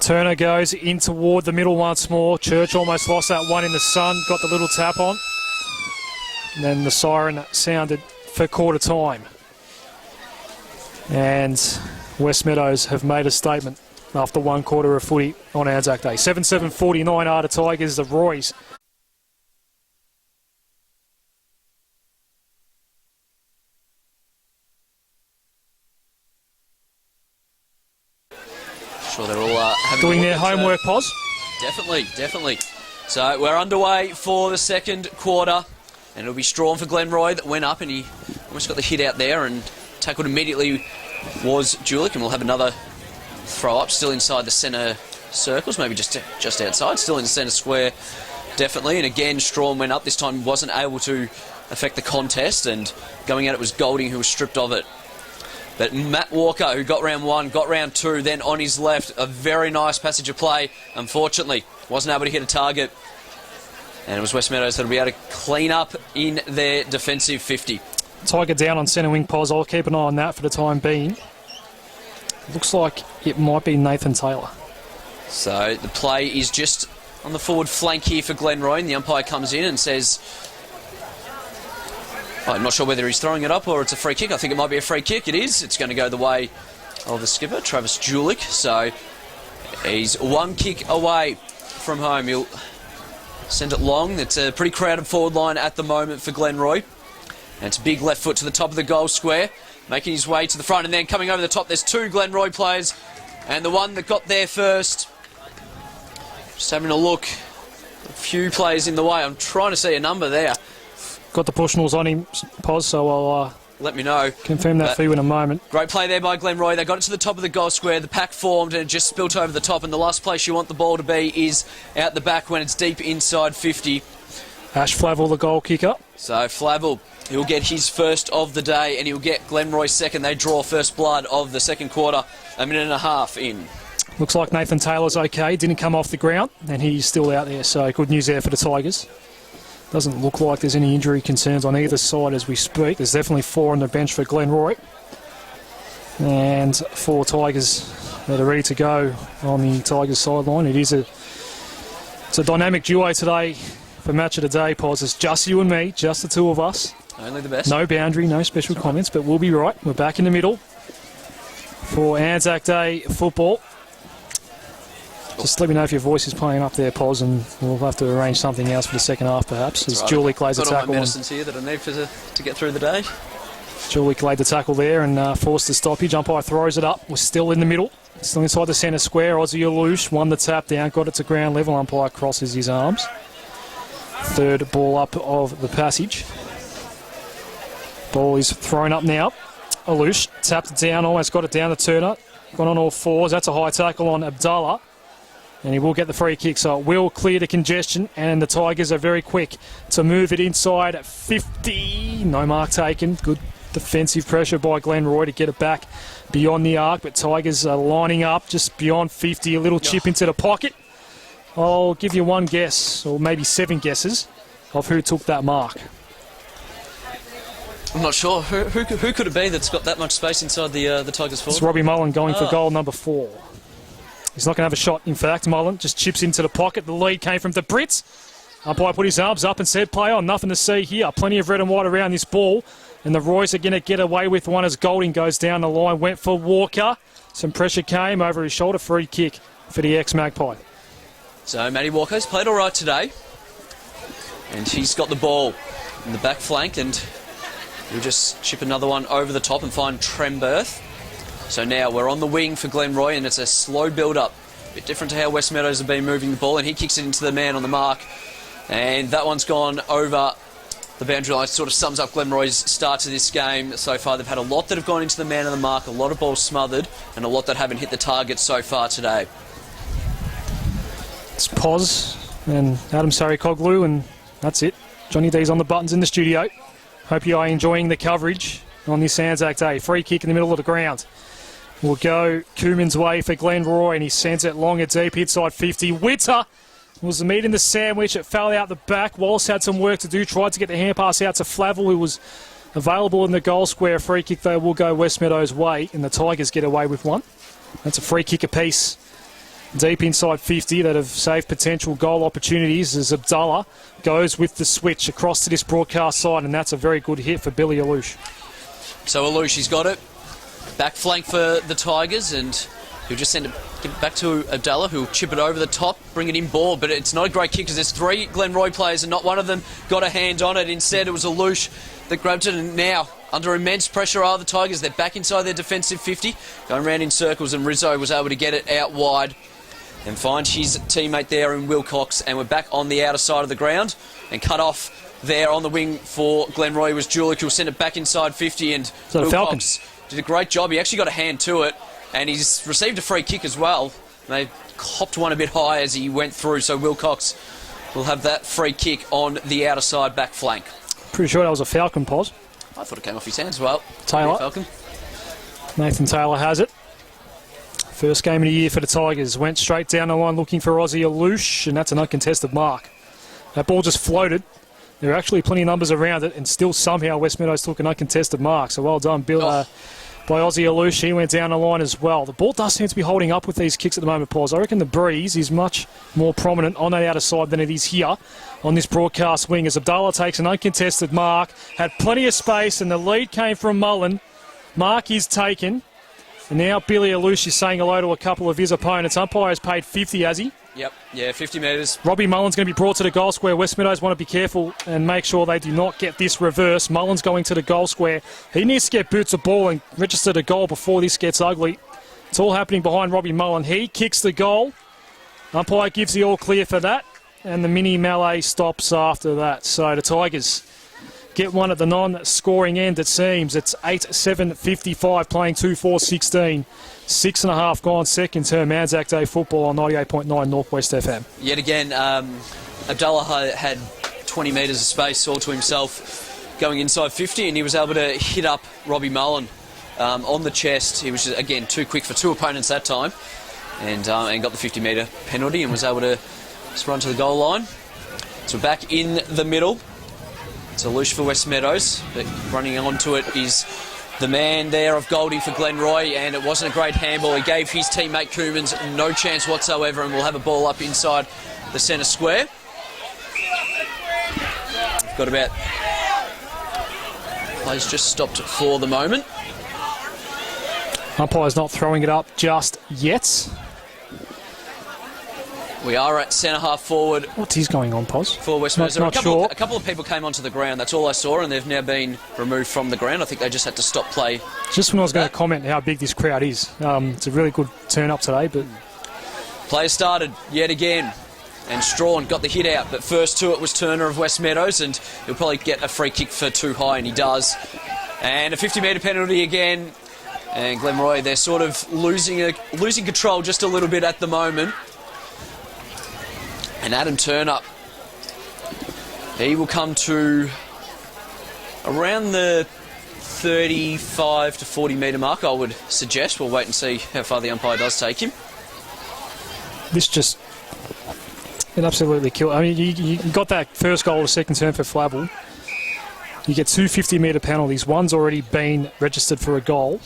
Turner goes in toward the middle once more. Church almost lost that one in the sun, got the little tap on. And then the siren sounded for quarter time. And Westmeadows have made a statement after 1 quarter of footy on Anzac Day. 7-7-49 are the Tigers, the Roys. Sure, they're all doing their homework, Pos. Definitely. So we're underway for the second quarter, and it'll be Strawn for Glenroy that went up, and he almost got the hit out there and tackled immediately was Julick, and we'll have another throw up still inside the centre circles, maybe just outside, still in the centre square, definitely. And again, Strawn went up. This time wasn't able to affect the contest, and going at it was Golding, who was stripped of it. But Matt Walker, who got round 1, got round 2, then on his left, a very nice passage of play. Unfortunately, wasn't able to hit a target. And it was Westmeadows that'll be able to clean up in their defensive 50. Tiger down on centre wing, Pos. I'll keep an eye on that for the time being. Looks like it might be Nathan Taylor. So the play is just on the forward flank here for Glenroy, and the umpire comes in and says, I'm not sure whether he's throwing it up or it's a free kick. I think it might be a free kick. It is. It's going to go the way of the skipper, Travis Julick. So he's 1 kick away from home. He'll send it long. It's a pretty crowded forward line at the moment for Glenroy. And it's a big left foot to the top of the goal square, making his way to the front, and then coming over the top. There's 2 Glenroy players, and the one that got there first, just having a look, a few players in the way. I'm trying to see a number there. Got the Bushnells on him, Pos, so I'll let me know. Confirm that for you in a moment. Great play there by Glenroy. They got it to the top of the goal square. The pack formed and it just spilt over the top, and the last place you want the ball to be is out the back when it's deep inside 50. Ash Flavel, the goal kicker. So Flavel, he'll get his first of the day, and he'll get Glenroy second. They draw first blood of the second quarter, a minute and a half in. Looks like Nathan Taylor's okay. Didn't come off the ground, and he's still out there, so good news there for the Tigers. Doesn't look like there's any injury concerns on either side as we speak. There's definitely 4 on the bench for Glenroy. And 4 Tigers that are ready to go on the Tigers sideline. It's a dynamic duo today for Match of the Day, Pos. It's just you and me, just the 2 of us. Only the best. No boundary, no special comments, but we'll be right. We're back in the middle for Anzac Day football. Just let me know if your voice is playing up there, Pos, and we'll have to arrange something else for the second half, perhaps. As Julie lays the tackle. Got all my medicines here that I need to get through the day. Julie laid the tackle there and forced the stoppage. Umpire throws it up. We're still in the middle. Still inside the centre square. Ozzy Alouche won the tap down, got it to ground level. Umpire crosses his arms. Third ball up of the passage. Ball is thrown up now. Alouche tapped it down, almost got it down to Turner. Gone on all 4s. That's a high tackle on Abdallah. And he will get the free kick, so it will clear the congestion, and the Tigers are very quick to move it inside at 50. No mark taken. Good defensive pressure by Glenroy to get it back beyond the arc, but Tigers are lining up just beyond 50. A little chip into the pocket. I'll give you 1 guess, or maybe 7 guesses, of who took that mark. I'm not sure. Who could it be that's got that much space inside the Tigers forward? It's Robbie Mullen going for goal number 4. He's not going to have a shot, in fact. Mullen just chips into the pocket. The lead came from the Brits. Umpire put his arms up and said, play on. Nothing to see here. Plenty of red and white around this ball. And the Roys are going to get away with one as Golding goes down the line. Went for Walker. Some pressure came over his shoulder. Free kick for the ex-Magpie. So Matty Walker's played all right today. And he's got the ball in the back flank. And he'll just chip another one over the top and find Tremberth. So now we're on the wing for Glenroy, and it's a slow build-up. A bit different to how Westmeadows have been moving the ball, and he kicks it into the man on the mark. And that one's gone over the boundary line. It sort of sums up Glenroy's start to this game so far. They've had a lot that have gone into the man on the mark, a lot of balls smothered, and a lot that haven't hit the target so far today. It's Pos and Adam Sarikoglu, and that's it. Johnny D's on the buttons in the studio. Hope you are enjoying the coverage on this Anzac Day. Free kick in the middle of the ground. Will go Cooman's way for Glenroy, and he sends it long and deep inside 50. Witter was the meat in the sandwich. It fell out the back. Wallace had some work to do, tried to get the hand pass out to Flavel, who was available in the goal square. Free kick, though, will go Westmeadows' way, and the Tigers get away with one. That's a free kick apiece. Deep inside 50 that have saved potential goal opportunities as Abdullah goes with the switch across to this broadcast side, and that's a very good hit for Billy Alouche. So Alouche, he's got it. Back flank for the Tigers, and he'll just send it back to Abdullah, who'll chip it over the top, bring it in ball, but it's not a great kick because there's three Glenroy players and not one of them got a hand on it. Instead, it was Alouche that grabbed it, and now, under immense pressure are the Tigers. They're back inside their defensive 50, going around in circles, and Rizzo was able to get it out wide and find his teammate there in Wilcox, and we're back on the outer side of the ground, and cut off there on the wing for Glenroy was Julick, who'll send it back inside 50, and so Wilcox did a great job. He actually got a hand to it, and he's received a free kick as well. They hopped one a bit high as he went through, so Wilcox will have that free kick on the outer side back flank. Pretty sure that was a Falcon, Pos. I thought it came off his hands. Well, Taylor. Falcon. Nathan Taylor has it. First game of the year for the Tigers. Went straight down the line looking for Aussie Alouche, and that's an uncontested mark. That ball just floated. There are actually plenty of numbers around it, and still somehow Westmeadows took an uncontested mark. So well done, Bill, by Aussie Alouche. He went down the line as well. The ball does seem to be holding up with these kicks at the moment, Paul. I reckon the breeze is much more prominent on that outer side than it is here on this broadcast wing, as Abdullah takes an uncontested mark. Had plenty of space, and the lead came from Mullen. Mark is taken. And now Billy Alouche is saying hello to a couple of his opponents. Umpire has paid 50, has he? Yep, yeah, 50 metres. Robbie Mullen's going to be brought to the goal square. Westmeadows want to be careful and make sure they do not get this reverse. Mullen's going to the goal square. He needs to get boots of ball and register the goal before this gets ugly. It's all happening behind Robbie Mullen. He kicks the goal. Umpire gives the all clear for that. And the mini melee stops after that. So the Tigers get one at the non-scoring end, it seems. It's 8-7-55, playing 2-4-16. 6.5 gone, second term Anzac Day football on 98.9 Northwest FM. Yet again, Abdullah had 20 metres of space all to himself going inside 50, and he was able to hit up Robbie Mullen on the chest. He was, again, too quick for two opponents that time, and got the 50-metre penalty and was able to just run to the goal line. So we're back in the middle. It's Alouche for Westmeadows, but running onto it is the man there of Goldie for Glenroy, and it wasn't a great handball. He gave his teammate Coomans no chance whatsoever, and we'll have a ball up inside the centre square. We've got about... Play's just stopped for the moment. Umpire's not throwing it up just yet. We are at centre-half forward. What is going on, Pos? For Westmeadows. Not sure. A couple of people came onto the ground. That's all I saw, and they've now been removed from the ground. I think they just had to stop play. Just when I was going to comment how big this crowd is. It's a really good turn-up today, but... Play started yet again, and Strawn got the hit out, but first to it was Turner of Westmeadows, and he'll probably get a free kick for too high, and he does. And a 50-metre penalty again, and Glenroy, they're sort of losing control just a little bit at the moment. And Adam Turner, he will come to around the 35 to 40 metre mark, I would suggest. We'll wait and see how far the umpire does take him. This just... It absolutely killed. I mean, you got that first goal of the second term for Flavel. You get two 50-metre penalties. One's already been registered for a goal.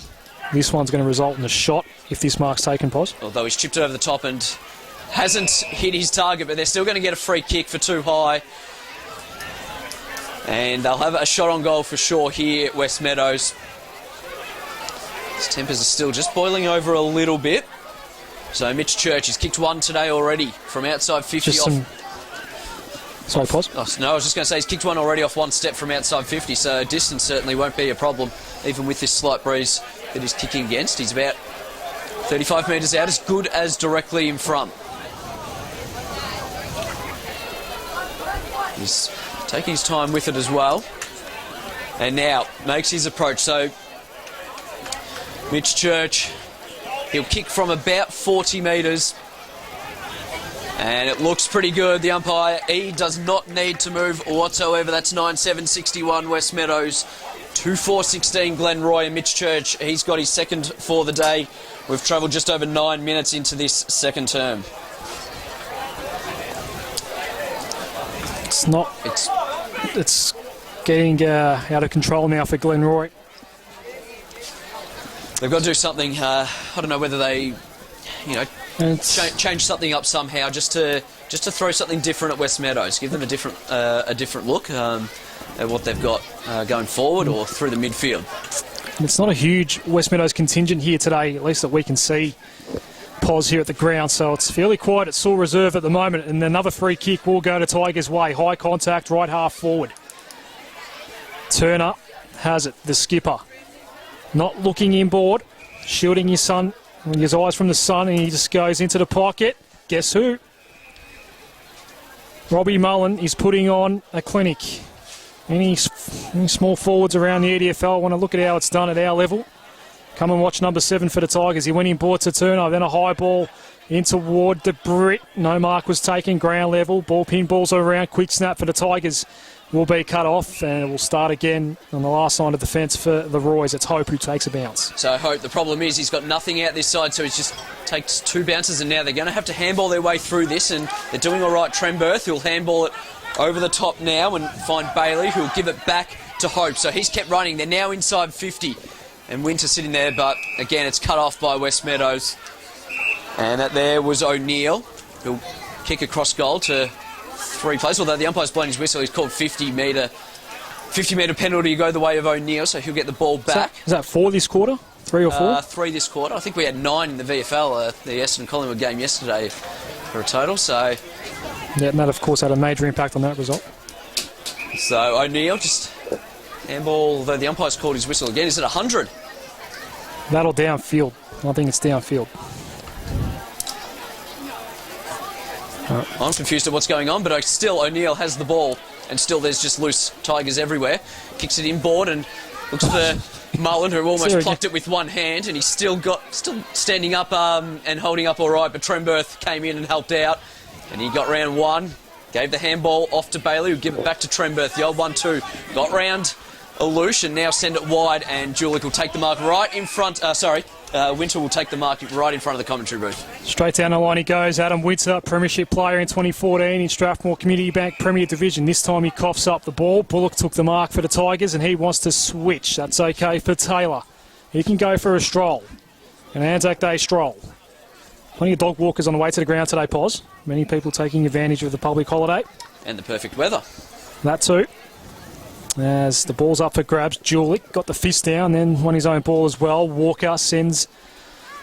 This one's going to result in a shot if this mark's taken, Pos. Although he's chipped it over the top and hasn't hit his target, but they're still going to get a free kick for too high. And they'll have a shot on goal for sure here at Westmeadows. His tempers are still just boiling over a little bit. So Mitch Church has kicked one today already from outside 50 Sorry, Pos? Oh, no, I was just going to say he's kicked one already off one step from outside 50, so distance certainly won't be a problem, even with this slight breeze that he's kicking against. He's about 35 metres out, as good as directly in front. He's taking his time with it as well. And now makes his approach. So Mitch Church, he'll kick from about 40 metres. And it looks pretty good. The umpire, he does not need to move whatsoever. That's 9-7-61 Westmeadows. 2-4-16 Glenroy, and Mitch Church, he's got his second for the day. We've travelled just over 9 minutes into this second term. It's getting out of control now for Glenroy. They've got to do something. I don't know whether they, change something up somehow, just to throw something different at Westmeadows. Give them a different look at what they've got going forward or through the midfield. It's not a huge Westmeadows contingent here today, at least that we can see. Pos here at the ground, so it's fairly quiet at Saw Reserve at the moment, and another free kick will go to Tigers' way. High contact, right half forward. Turner has it, the skipper. Not looking inboard, shielding his son, his eyes from the sun, and he just goes into the pocket. Guess who? Robbie Mullen is putting on a clinic. Any small forwards around the EDFL want to look at how it's done at our level? Come and watch number 7 for the Tigers. He went inboard to Turner, then a high ball in toward the Brit. No mark was taken, ground level. Ball pin balls around, quick snap for the Tigers. Will be cut off, and it will start again on the last line of defence for the Roys. It's Hope who takes a bounce. So Hope, the problem is he's got nothing out this side, so he just takes 2 bounces, and now they're going to have to handball their way through this, and they're doing all right. Tremberth, who'll handball it over the top now and find Bailey, who'll give it back to Hope. So he's kept running. They're now inside 50, and Winter sitting there, but again, it's cut off by Westmeadows. And that there was O'Neill, who'll kick across goal to 3 plays, although the umpire's blown his whistle. He's called 50-metre penalty to go the way of O'Neill, so he'll get the ball back. Is that 4 this quarter? 3 or 4? 3 this quarter. I think we had 9 in the VFL, the Essendon Collingwood game yesterday for a total, so... Yeah, and that, of course, had a major impact on that result. So O'Neill just handball, although the umpire's called his whistle again. Is it 100? That'll downfield. I think it's downfield. I'm confused at what's going on, but still O'Neill has the ball, and still there's just loose Tigers everywhere. Kicks it inboard and looks for Mullen, who almost plucked it with one hand, and he's still standing up and holding up all right. But Tremberth came in and helped out, and he got round 1. Gave the handball off to Bailey, who give it back to Tremberth. The old 1-2 got round Alouche and now send it wide, and Julick will take the mark right in front. Winter will take the mark right in front of the commentary booth. Straight down the line he goes. Adam Winter, premiership player in 2014 in Strathmore Community Bank Premier Division. This time he coughs up the ball. Bullock took the mark for the Tigers, and he wants to switch. That's okay for Taylor. He can go for a stroll, an Anzac Day stroll. Plenty of dog walkers on the way to the ground today, Pos. Many people taking advantage of the public holiday. And the perfect weather. That too. As the ball's up for grabs, Julick got the fist down, then won his own ball as well. Walker sends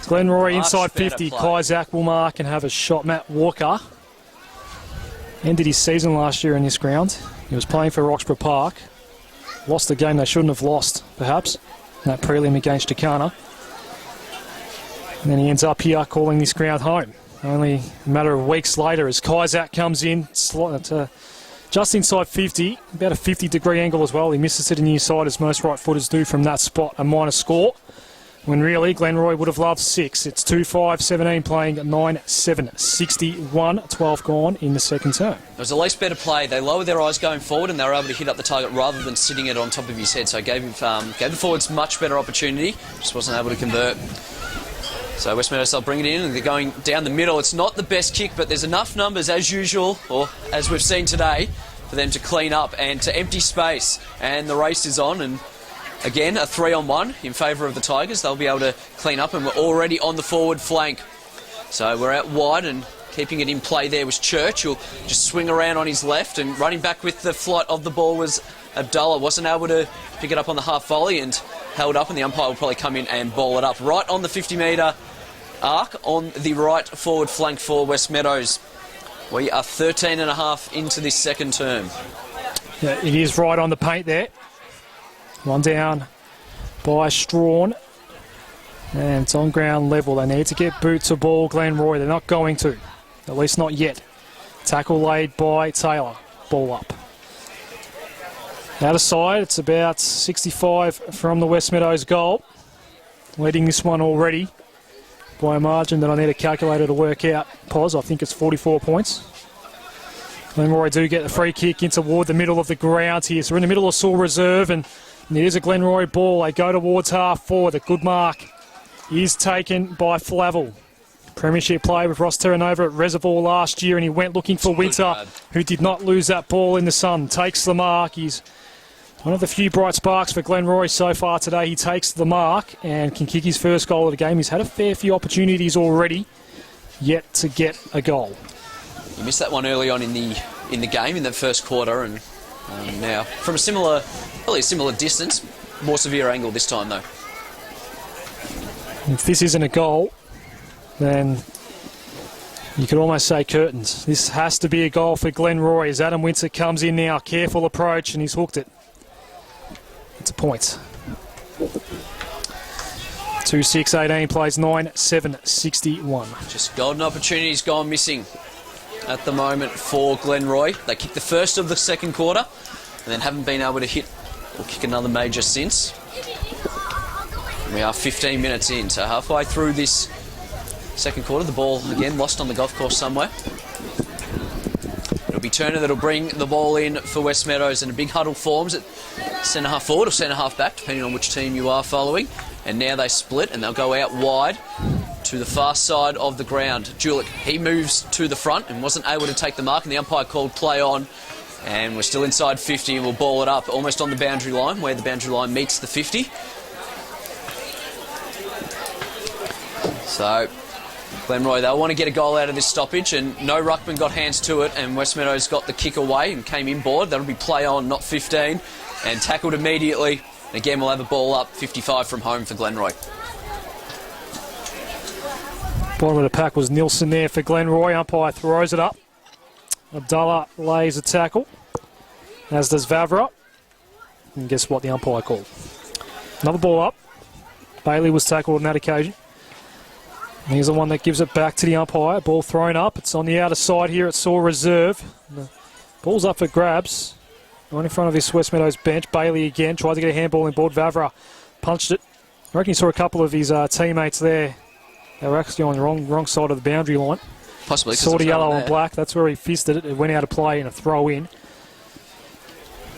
Glenroy inside 50. Kaisak will mark and have a shot. Matt Walker ended his season last year in this ground. He was playing for Roxburgh Park. Lost a game they shouldn't have lost, perhaps. That prelim against Takana. And then he ends up here calling this ground home. Only a matter of weeks later as Kaisak comes in, just inside 50, about a 50-degree angle as well. He misses it in the inside, as most right footers do from that spot. A minor score, when really Glenroy would have loved 6. It's 2-5-17 playing 9-7, 61, 12 gone in the second term. It was a least better play. They lowered their eyes going forward, and they were able to hit up the target rather than sitting it on top of his head. So it gave the forwards much better opportunity. Just wasn't able to convert. So Westmeadows, they'll bring it in, and they're going down the middle. It's not the best kick, but there's enough numbers as usual, or as we've seen today, for them to clean up and to empty space. And the race is on, and again, a 3-on-1 in favour of the Tigers. They'll be able to clean up, and we're already on the forward flank. So we're out wide, and keeping it in play there was Church, who'll just swing around on his left, and running back with the flight of the ball was Abdullah. Wasn't able to pick it up on the half volley and held up, and the umpire will probably come in and ball it up right on the 50-metre arc on the right forward flank for Westmeadows. We are 13 and a half into this second term. Yeah, it is right on the paint there. One down by Strawn. And it's on ground level. They need to get boot to ball, Glenroy. They're not going to. At least not yet. Tackle laid by Taylor. Ball up. Out of side, it's about 65 from the Westmeadows goal. Leading this one already by a margin that I need a calculator to work out. Pos, I think it's 44 points. Glenroy do get the free kick in toward the middle of the ground here. So we're in the middle of Saw Reserve, and it is a Glenroy ball. They go towards half forward. A good mark is taken by Flavel. Premiership player with Ross Terranova at Reservoir last year, and he went looking for Winter, who did not lose that ball in the sun. Takes the mark. He's One of the few bright sparks for Glenroy so far today. He takes the mark and can kick his first goal of the game. He's had a fair few opportunities already, yet to get a goal. He missed that one early on in the game, in the first quarter, and now from probably a similar distance, more severe angle this time though. If this isn't a goal, then you could almost say curtains. This has to be a goal for Glenroy as Adam Winter comes in now. Careful approach, and he's hooked it. It's a point. 2-6-18 plays 9-7-61. Just golden opportunities gone missing at the moment for Glenroy. They kicked the first of the second quarter and then haven't been able to hit or kick another major since. We are 15 minutes in, so halfway through this second quarter. The ball again lost on the golf course somewhere. It'll be Turner that'll bring the ball in for Westmeadows, and a big huddle forms at centre half forward or centre half back, depending on which team you are following. And now they split and they'll go out wide to the far side of the ground. Julick, he moves to the front and wasn't able to take the mark, and the umpire called play on. And we're still inside 50, and we'll ball it up almost on the boundary line, where the boundary line meets the 50. So Glenroy, they'll want to get a goal out of this stoppage, and no ruckman got hands to it, and Westmeadows got the kick away and came inboard. That'll be play on, not 15, and tackled immediately. And again, we'll have a ball up, 55 from home for Glenroy. Bottom of the pack was Nilsson there for Glenroy. Umpire throws it up. Abdullah lays a tackle, as does Vavra. And guess what the umpire called? Another ball up. Bailey was tackled on that occasion. And he's the one that gives it back to the umpire. Ball thrown up. It's on the outer side here at Saw Reserve. The ball's up for grabs. Right in front of this Westmeadows bench. Bailey again tried to get a handball in board. Vavra punched it. I reckon he saw a couple of his teammates there. They were actually on the wrong side of the boundary line. Possibly. Saw the yellow and black. That's where he fisted it. It went out of play and a throw in.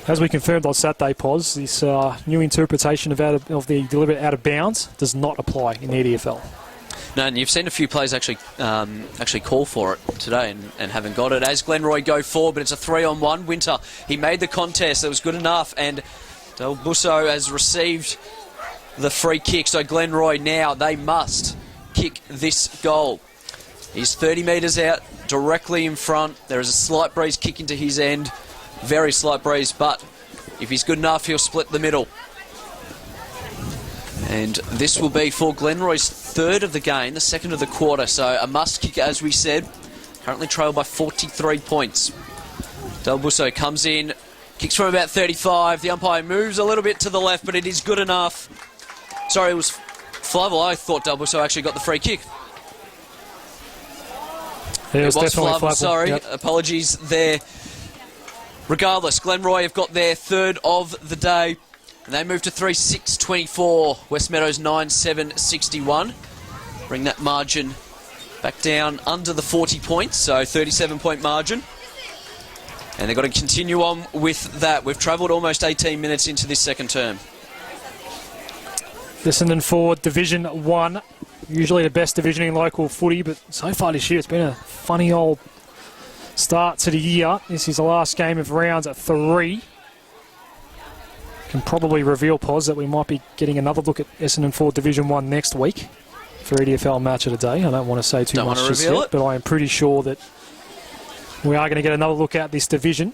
As we confirmed on Saturday, Pos, this new interpretation of the deliberate out of bounds does not apply in the EDFL. No, and you've seen a few players actually call for it today and haven't got it. As Glenroy go forward, but it's a 3-on-1. Winter, he made the contest. That was good enough. And Del Busso has received the free kick. So Glenroy now, they must kick this goal. He's 30 metres out, directly in front. There is a slight breeze kicking to his end. Very slight breeze, but if he's good enough, he'll split the middle. And this will be for Glenroy's third of the game, the second of the quarter. So a must kick, as we said. Currently trailed by 43 points. Del Busso comes in, kicks from about 35. The umpire moves a little bit to the left, but it is good enough. Sorry, it was Flavel. I thought Del Busso actually got the free kick. It was definitely Flavel, sorry. Yep. Apologies there. Regardless, Glenroy have got their third of the day. And they move to 3-6-24. Westmeadows 9-7-61. Bring that margin back down under the 40 points, so 37-point margin. And they've got to continue on with that. We've travelled almost 18 minutes into this second term. Essendon for Division 1. Usually the best division in local footy, but so far this year it's been a funny old start to the year. This is the last game of round 3. Can probably reveal, Pos, that we might be getting another look at Essendon 4 Division 1 next week for EDFL Match of the Day. I don't want to say too much just yet, but I am pretty sure that we are going to get another look at this division.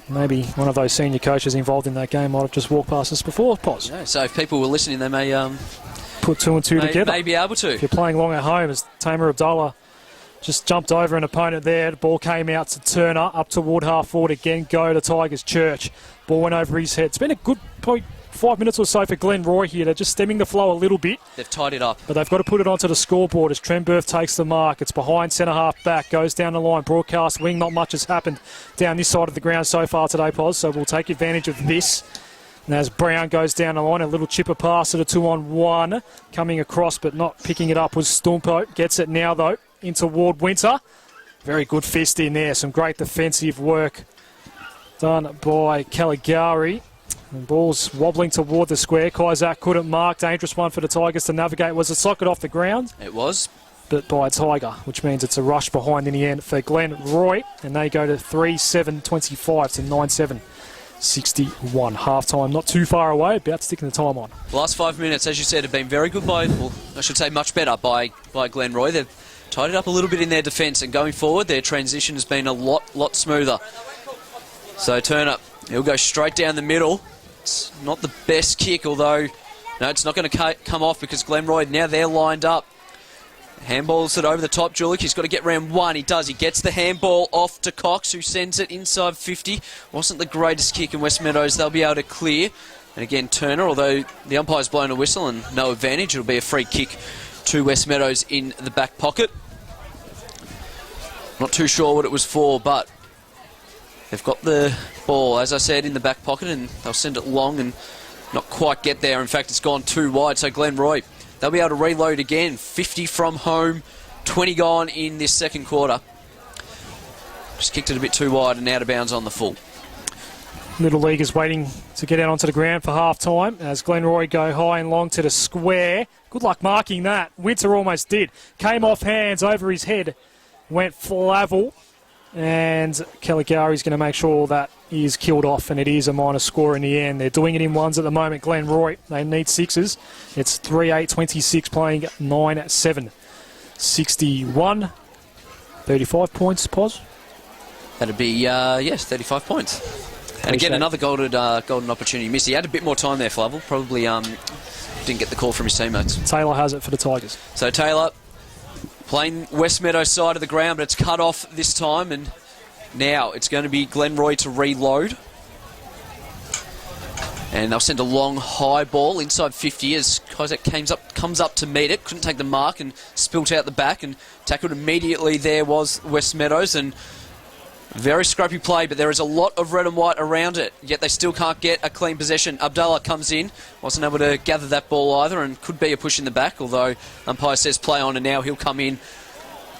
Maybe one of those senior coaches involved in that game might have just walked past us before, Pos. Yeah, so if people were listening, they may put 2 and 2 together. May be able to. If you're playing long at home, as Tamer Abdullah just jumped over an opponent there. The ball came out to Turner, up toward half forward again. Go to Tigers Church. Ball went over his head. It's been a good 5 minutes or so for Glenroy here. They're just stemming the flow a little bit. They've tied it up. But they've got to put it onto the scoreboard as Trenberth takes the mark. It's behind centre half back. Goes down the line. Broadcast wing. Not much has happened down this side of the ground so far today, Pos. So we'll take advantage of this. And as Brown goes down the line, a little chipper pass at a 2-on-1. Coming across but not picking it up was Stumpo. Gets it now though into Ward Winter. Very good fist in there. Some great defensive work done by Caligari. And ball's wobbling toward the square. Kaisak couldn't mark. Dangerous one for the Tigers to navigate. Was it socket off the ground? It was. But by Tiger, which means it's a rush behind in the end for Glenroy. And they go to 3-7-25 to 61. Half-time not too far away, about sticking the time on. The last 5 minutes, as you said, have been very good by, well, I should say much better by Glenroy. They've tied it up a little bit in their defence, and going forward, their transition has been a lot smoother. So Turner, he'll go straight down the middle. It's not the best kick, although, no, it's not going to come off because Glenroy, now they're lined up. Handballs it over the top, Julich. He's got to get round one. He does. He gets the handball off to Cox, who sends it inside 50. Wasn't the greatest kick in Westmeadows. They'll be able to clear. And again, Turner, although the umpire's blown a whistle and no advantage, it'll be a free kick to Westmeadows in the back pocket. Not too sure what it was for, but they've got the ball, as I said, in the back pocket, and they'll send it long and not quite get there. In fact, it's gone too wide, so Glenroy, they'll be able to reload again. 50 from home, 20 gone in this second quarter. Just kicked it a bit too wide and out of bounds on the full. Little League is waiting to get out onto the ground for half-time as Glenroy go high and long to the square. Good luck marking that. Winter almost did. Came off hands over his head. Went Flavel. And Caligari's going to make sure that he is killed off, and it is a minor score in the end. They're doing it in ones at the moment. Glenroy, they need sixes. It's 3-8-26 playing 9-7. 61. 35 points, Pos? That'd be, yes, 35 points. And again, another golden opportunity missed. He had a bit more time there, Flavel. Probably didn't get the call from his teammates. Taylor has it for the Tigers. So Taylor playing Westmeadows side of the ground, but it's cut off this time, and now it's going to be Glenroy to reload. And they'll send a long high ball inside 50 as Kozak comes up to meet it. Couldn't take the mark and spilt out the back, and tackled immediately there was Westmeadows. And very scrappy play, but there is a lot of red and white around it, yet they still can't get a clean possession. Abdallah comes in, wasn't able to gather that ball either, and could be a push in the back, although umpire says play on, and now he'll come in,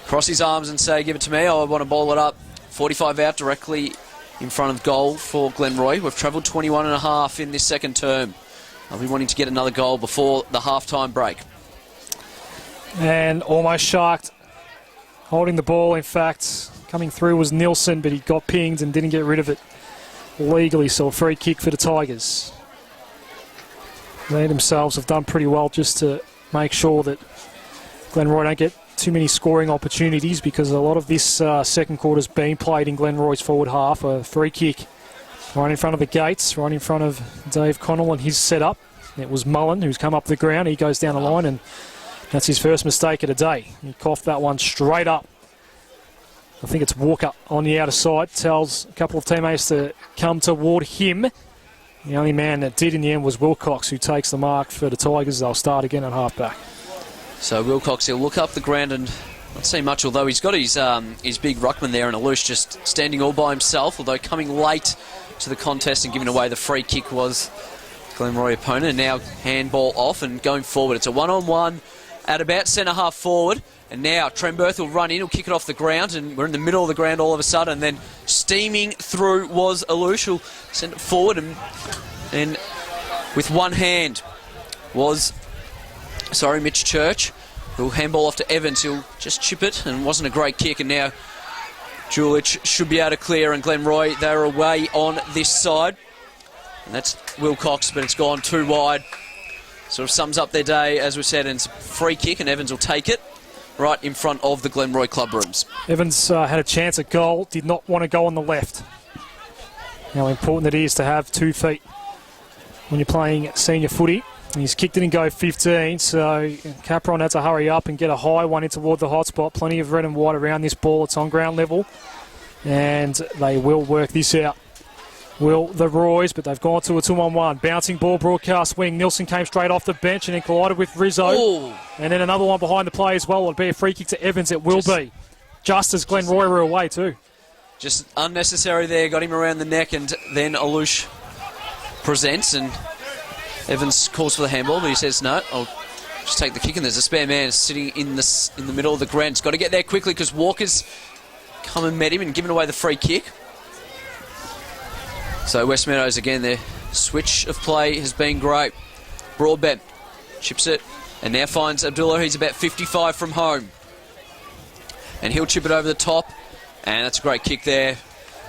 cross his arms and say, give it to me, I want to bowl it up. 45 out directly in front of goal for Glenroy. We've travelled 21 and a half in this second term. I'll be wanting to get another goal before the half-time break. And almost sharked. Holding the ball, in fact. Coming through was Nielsen, but he got pinged and didn't get rid of it legally, so a free kick for the Tigers. They themselves have done pretty well just to make sure that Glenroy don't get too many scoring opportunities, because a lot of this second quarter's been played in Glenroy's forward half. A free kick right in front of the gates, right in front of Dave Connell and his setup. It was Mullen who's come up the ground. He goes down the line, and that's his first mistake of the day. He coughed that one straight up. I think it's Walker on the outer side, tells a couple of teammates to come toward him. The only man that did in the end was Wilcox, who takes the mark for the Tigers. They'll start again at halfback. So Wilcox, he'll look up the ground and not see much, although he's got his big ruckman there and Alouche just standing all by himself, although coming late to the contest and giving away the free kick was Glenroy opponent. And now handball off and going forward. It's a one-on-one at about centre-half forward. And now Trenberth will run in, he'll kick it off the ground, and we're in the middle of the ground all of a sudden. And then steaming through was Alouche, who'll send it forward, and with one hand was, Mitch Church, who'll handball off to Evans, who'll just chip it, and wasn't a great kick. And now Julich should be able to clear, and Glenroy, they're away on this side. And that's Wilcox, but it's gone too wide. Sort of sums up their day, as we said, and it's a free kick, and Evans will take it right in front of the Glenroy club rooms. Evans had a chance at goal, did not want to go on the left. How important it is to have 2 feet when you're playing senior footy. He's kicked it in go 15, so Capron had to hurry up and get a high one in toward the hot spot. Plenty of red and white around this ball. It's on ground level, and they will work this out. Will the Roys, but they've gone to a 2-on-1. Bouncing ball, broadcast wing. Nielsen came straight off the bench and then collided with Rizzo. Ooh. And then another one behind the play as well. It'll be a free kick to Evans. It will be. Just as Glenroy were away too. Just unnecessary there. Got him around the neck, and then Alouche presents, and Evans calls for the handball, but he says no, I'll just take the kick, and there's a spare man sitting in the middle of the ground. He's got to get there quickly because Walker's come and met him and given away the free kick. So Westmeadows again, their switch of play has been great. Broadbent chips it and now finds Abdullah. He's about 55 from home. And he'll chip it over the top, and that's a great kick there.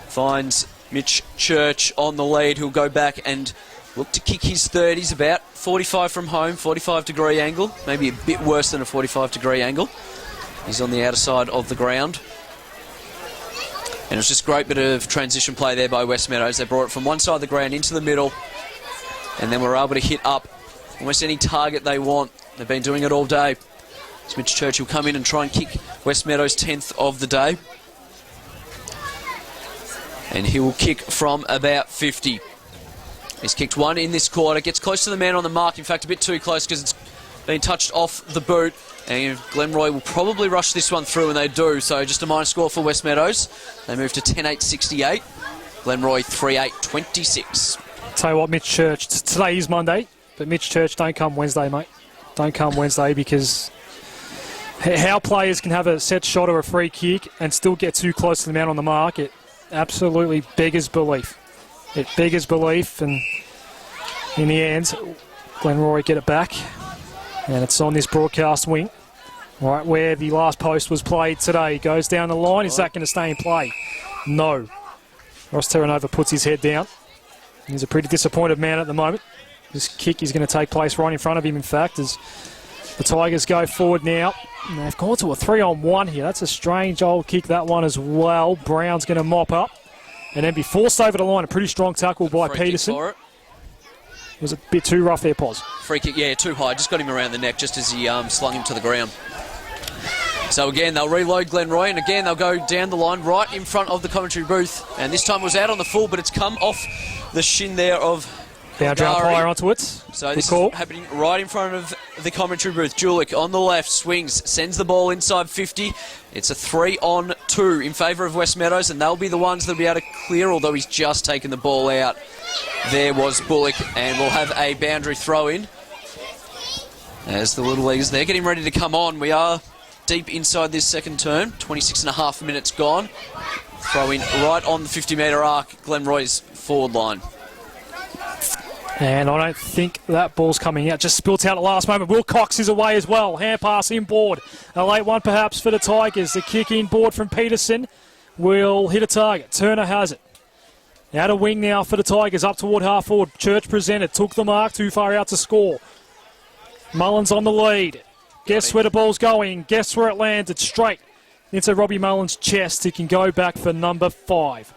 Finds Mitch Church on the lead, who'll go back and look to kick his third. He's about 45 from home, 45-degree angle, maybe a bit worse than a 45-degree angle. He's on the outer side of the ground. And it was just a great bit of transition play there by Westmeadows. They brought it from one side of the ground into the middle, and then were able to hit up almost any target they want. They've been doing it all day. So Mitch Church will come in and try and kick Westmeadows' 10th of the day. And he will kick from about 50. He's kicked one in this quarter, gets close to the man on the mark, in fact a bit too close because it's been touched off the boot. And Glenroy will probably rush this one through, and they do. So just a minor score for Westmeadows. They move to 10-8-68. Glenroy 3-8-26. Tell you what, Mitch Church, today is Monday, but Mitch Church, don't come Wednesday, mate. Don't come Wednesday, because how players can have a set shot or a free kick and still get too close to the man on the mark, it absolutely beggars belief. It beggars belief, and in the end, Glenroy get it back, and it's on this broadcast wing, right where the last post was played today. Goes down the line. Is that going to stay in play? No. Ross Terranova puts his head down. He's a pretty disappointed man at the moment. This kick is going to take place right in front of him, in fact, as the Tigers go forward now. And they've gone to a 3-on-1 here. That's a strange old kick, that one as well. Brown's going to mop up and then be forced over the line. A pretty strong tackle by Peterson. It was a bit too rough there, Poz. Free kick, yeah, too high. Just got him around the neck just as he slung him to the ground. So again, they'll reload Glenroy, and again they'll go down the line right in front of the commentary booth. And this time it was out on the full, but it's come off the shin there of Boundary umpire onto it. So this is happening right in front of the commentary booth. Julik on the left, swings, sends the ball inside 50. It's a 3-on-2 in favour of Westmeadows, and they'll be the ones that'll be able to clear, although he's just taken the ball out. There was Bullock, and we'll have a boundary throw in. As the Little Leaguers, they're getting ready to come on. We are deep inside this second term, 26.5 minutes gone. Throw in right on the 50-metre arc, Glenroy's forward line. And I don't think that ball's coming out. Just spilt out at the last moment. Wilcox is away as well. Hand pass inboard. A late one perhaps for the Tigers. The kick inboard from Peterson will hit a target. Turner has it. Out of wing now for the Tigers. Up toward half forward. Church presented. Took the mark. Too far out to score. Mullins on the lead. Guess where the ball's going. Guess where it landed. Straight into Robbie Mullins' chest. He can go back for number 5.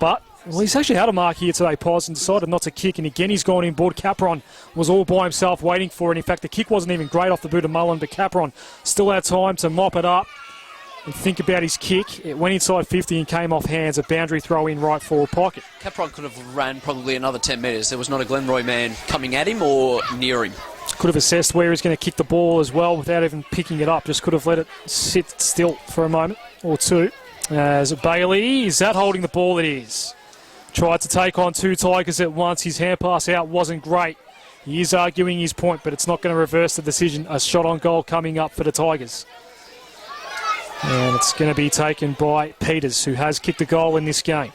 But well, he's actually had a mark here today, Poz, and decided not to kick. And again, he's gone inboard. Capron was all by himself waiting for it. In fact, the kick wasn't even great off the boot of Mullen, but Capron still had time to mop it up and think about his kick. It went inside 50 and came off hands. A boundary throw in right forward pocket. Capron could have ran probably another 10 metres. There was not a Glenroy man coming at him or near him. Could have assessed where he's going to kick the ball as well without even picking it up. Just could have let it sit still for a moment or two. As Bailey, is that holding the ball? It is. Tried to take on 2 Tigers at once. His hand pass out wasn't great. He is arguing his point, but it's not going to reverse the decision. A shot on goal coming up for the Tigers. And it's going to be taken by Peters, who has kicked a goal in this game.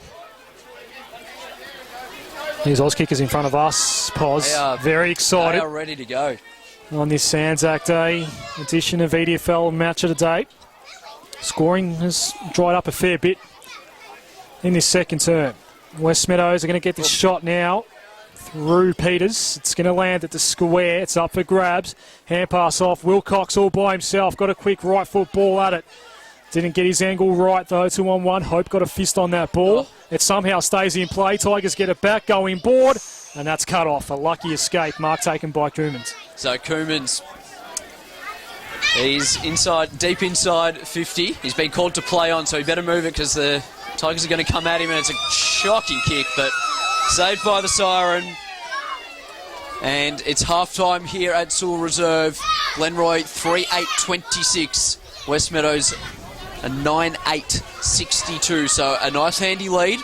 Here's Auskickers in front of us. Poz, very excited. They are ready to go. On this Anzac Day edition of EDFL Match of the Day. Scoring has dried up a fair bit in this second term. Westmeadows are going to get this shot now through Peters. It's going to land at the square. It's up for grabs. Hand pass off. Wilcox all by himself. Got a quick right foot ball at it. Didn't get his angle right though. 2-on-1. Hope got a fist on that ball. It somehow stays in play. Tigers get it back. Go inboard. And that's cut off. A lucky escape. Mark taken by Koomans. So Koomans, he's inside, deep inside 50. He's been called to play on, so he better move it because the Tigers are going to come at him, and it's a shocking kick, but saved by the siren. And it's half-time here at Sewell Reserve. Glenroy 3-8-26. Westmeadows a 9-8-62. So a nice handy lead.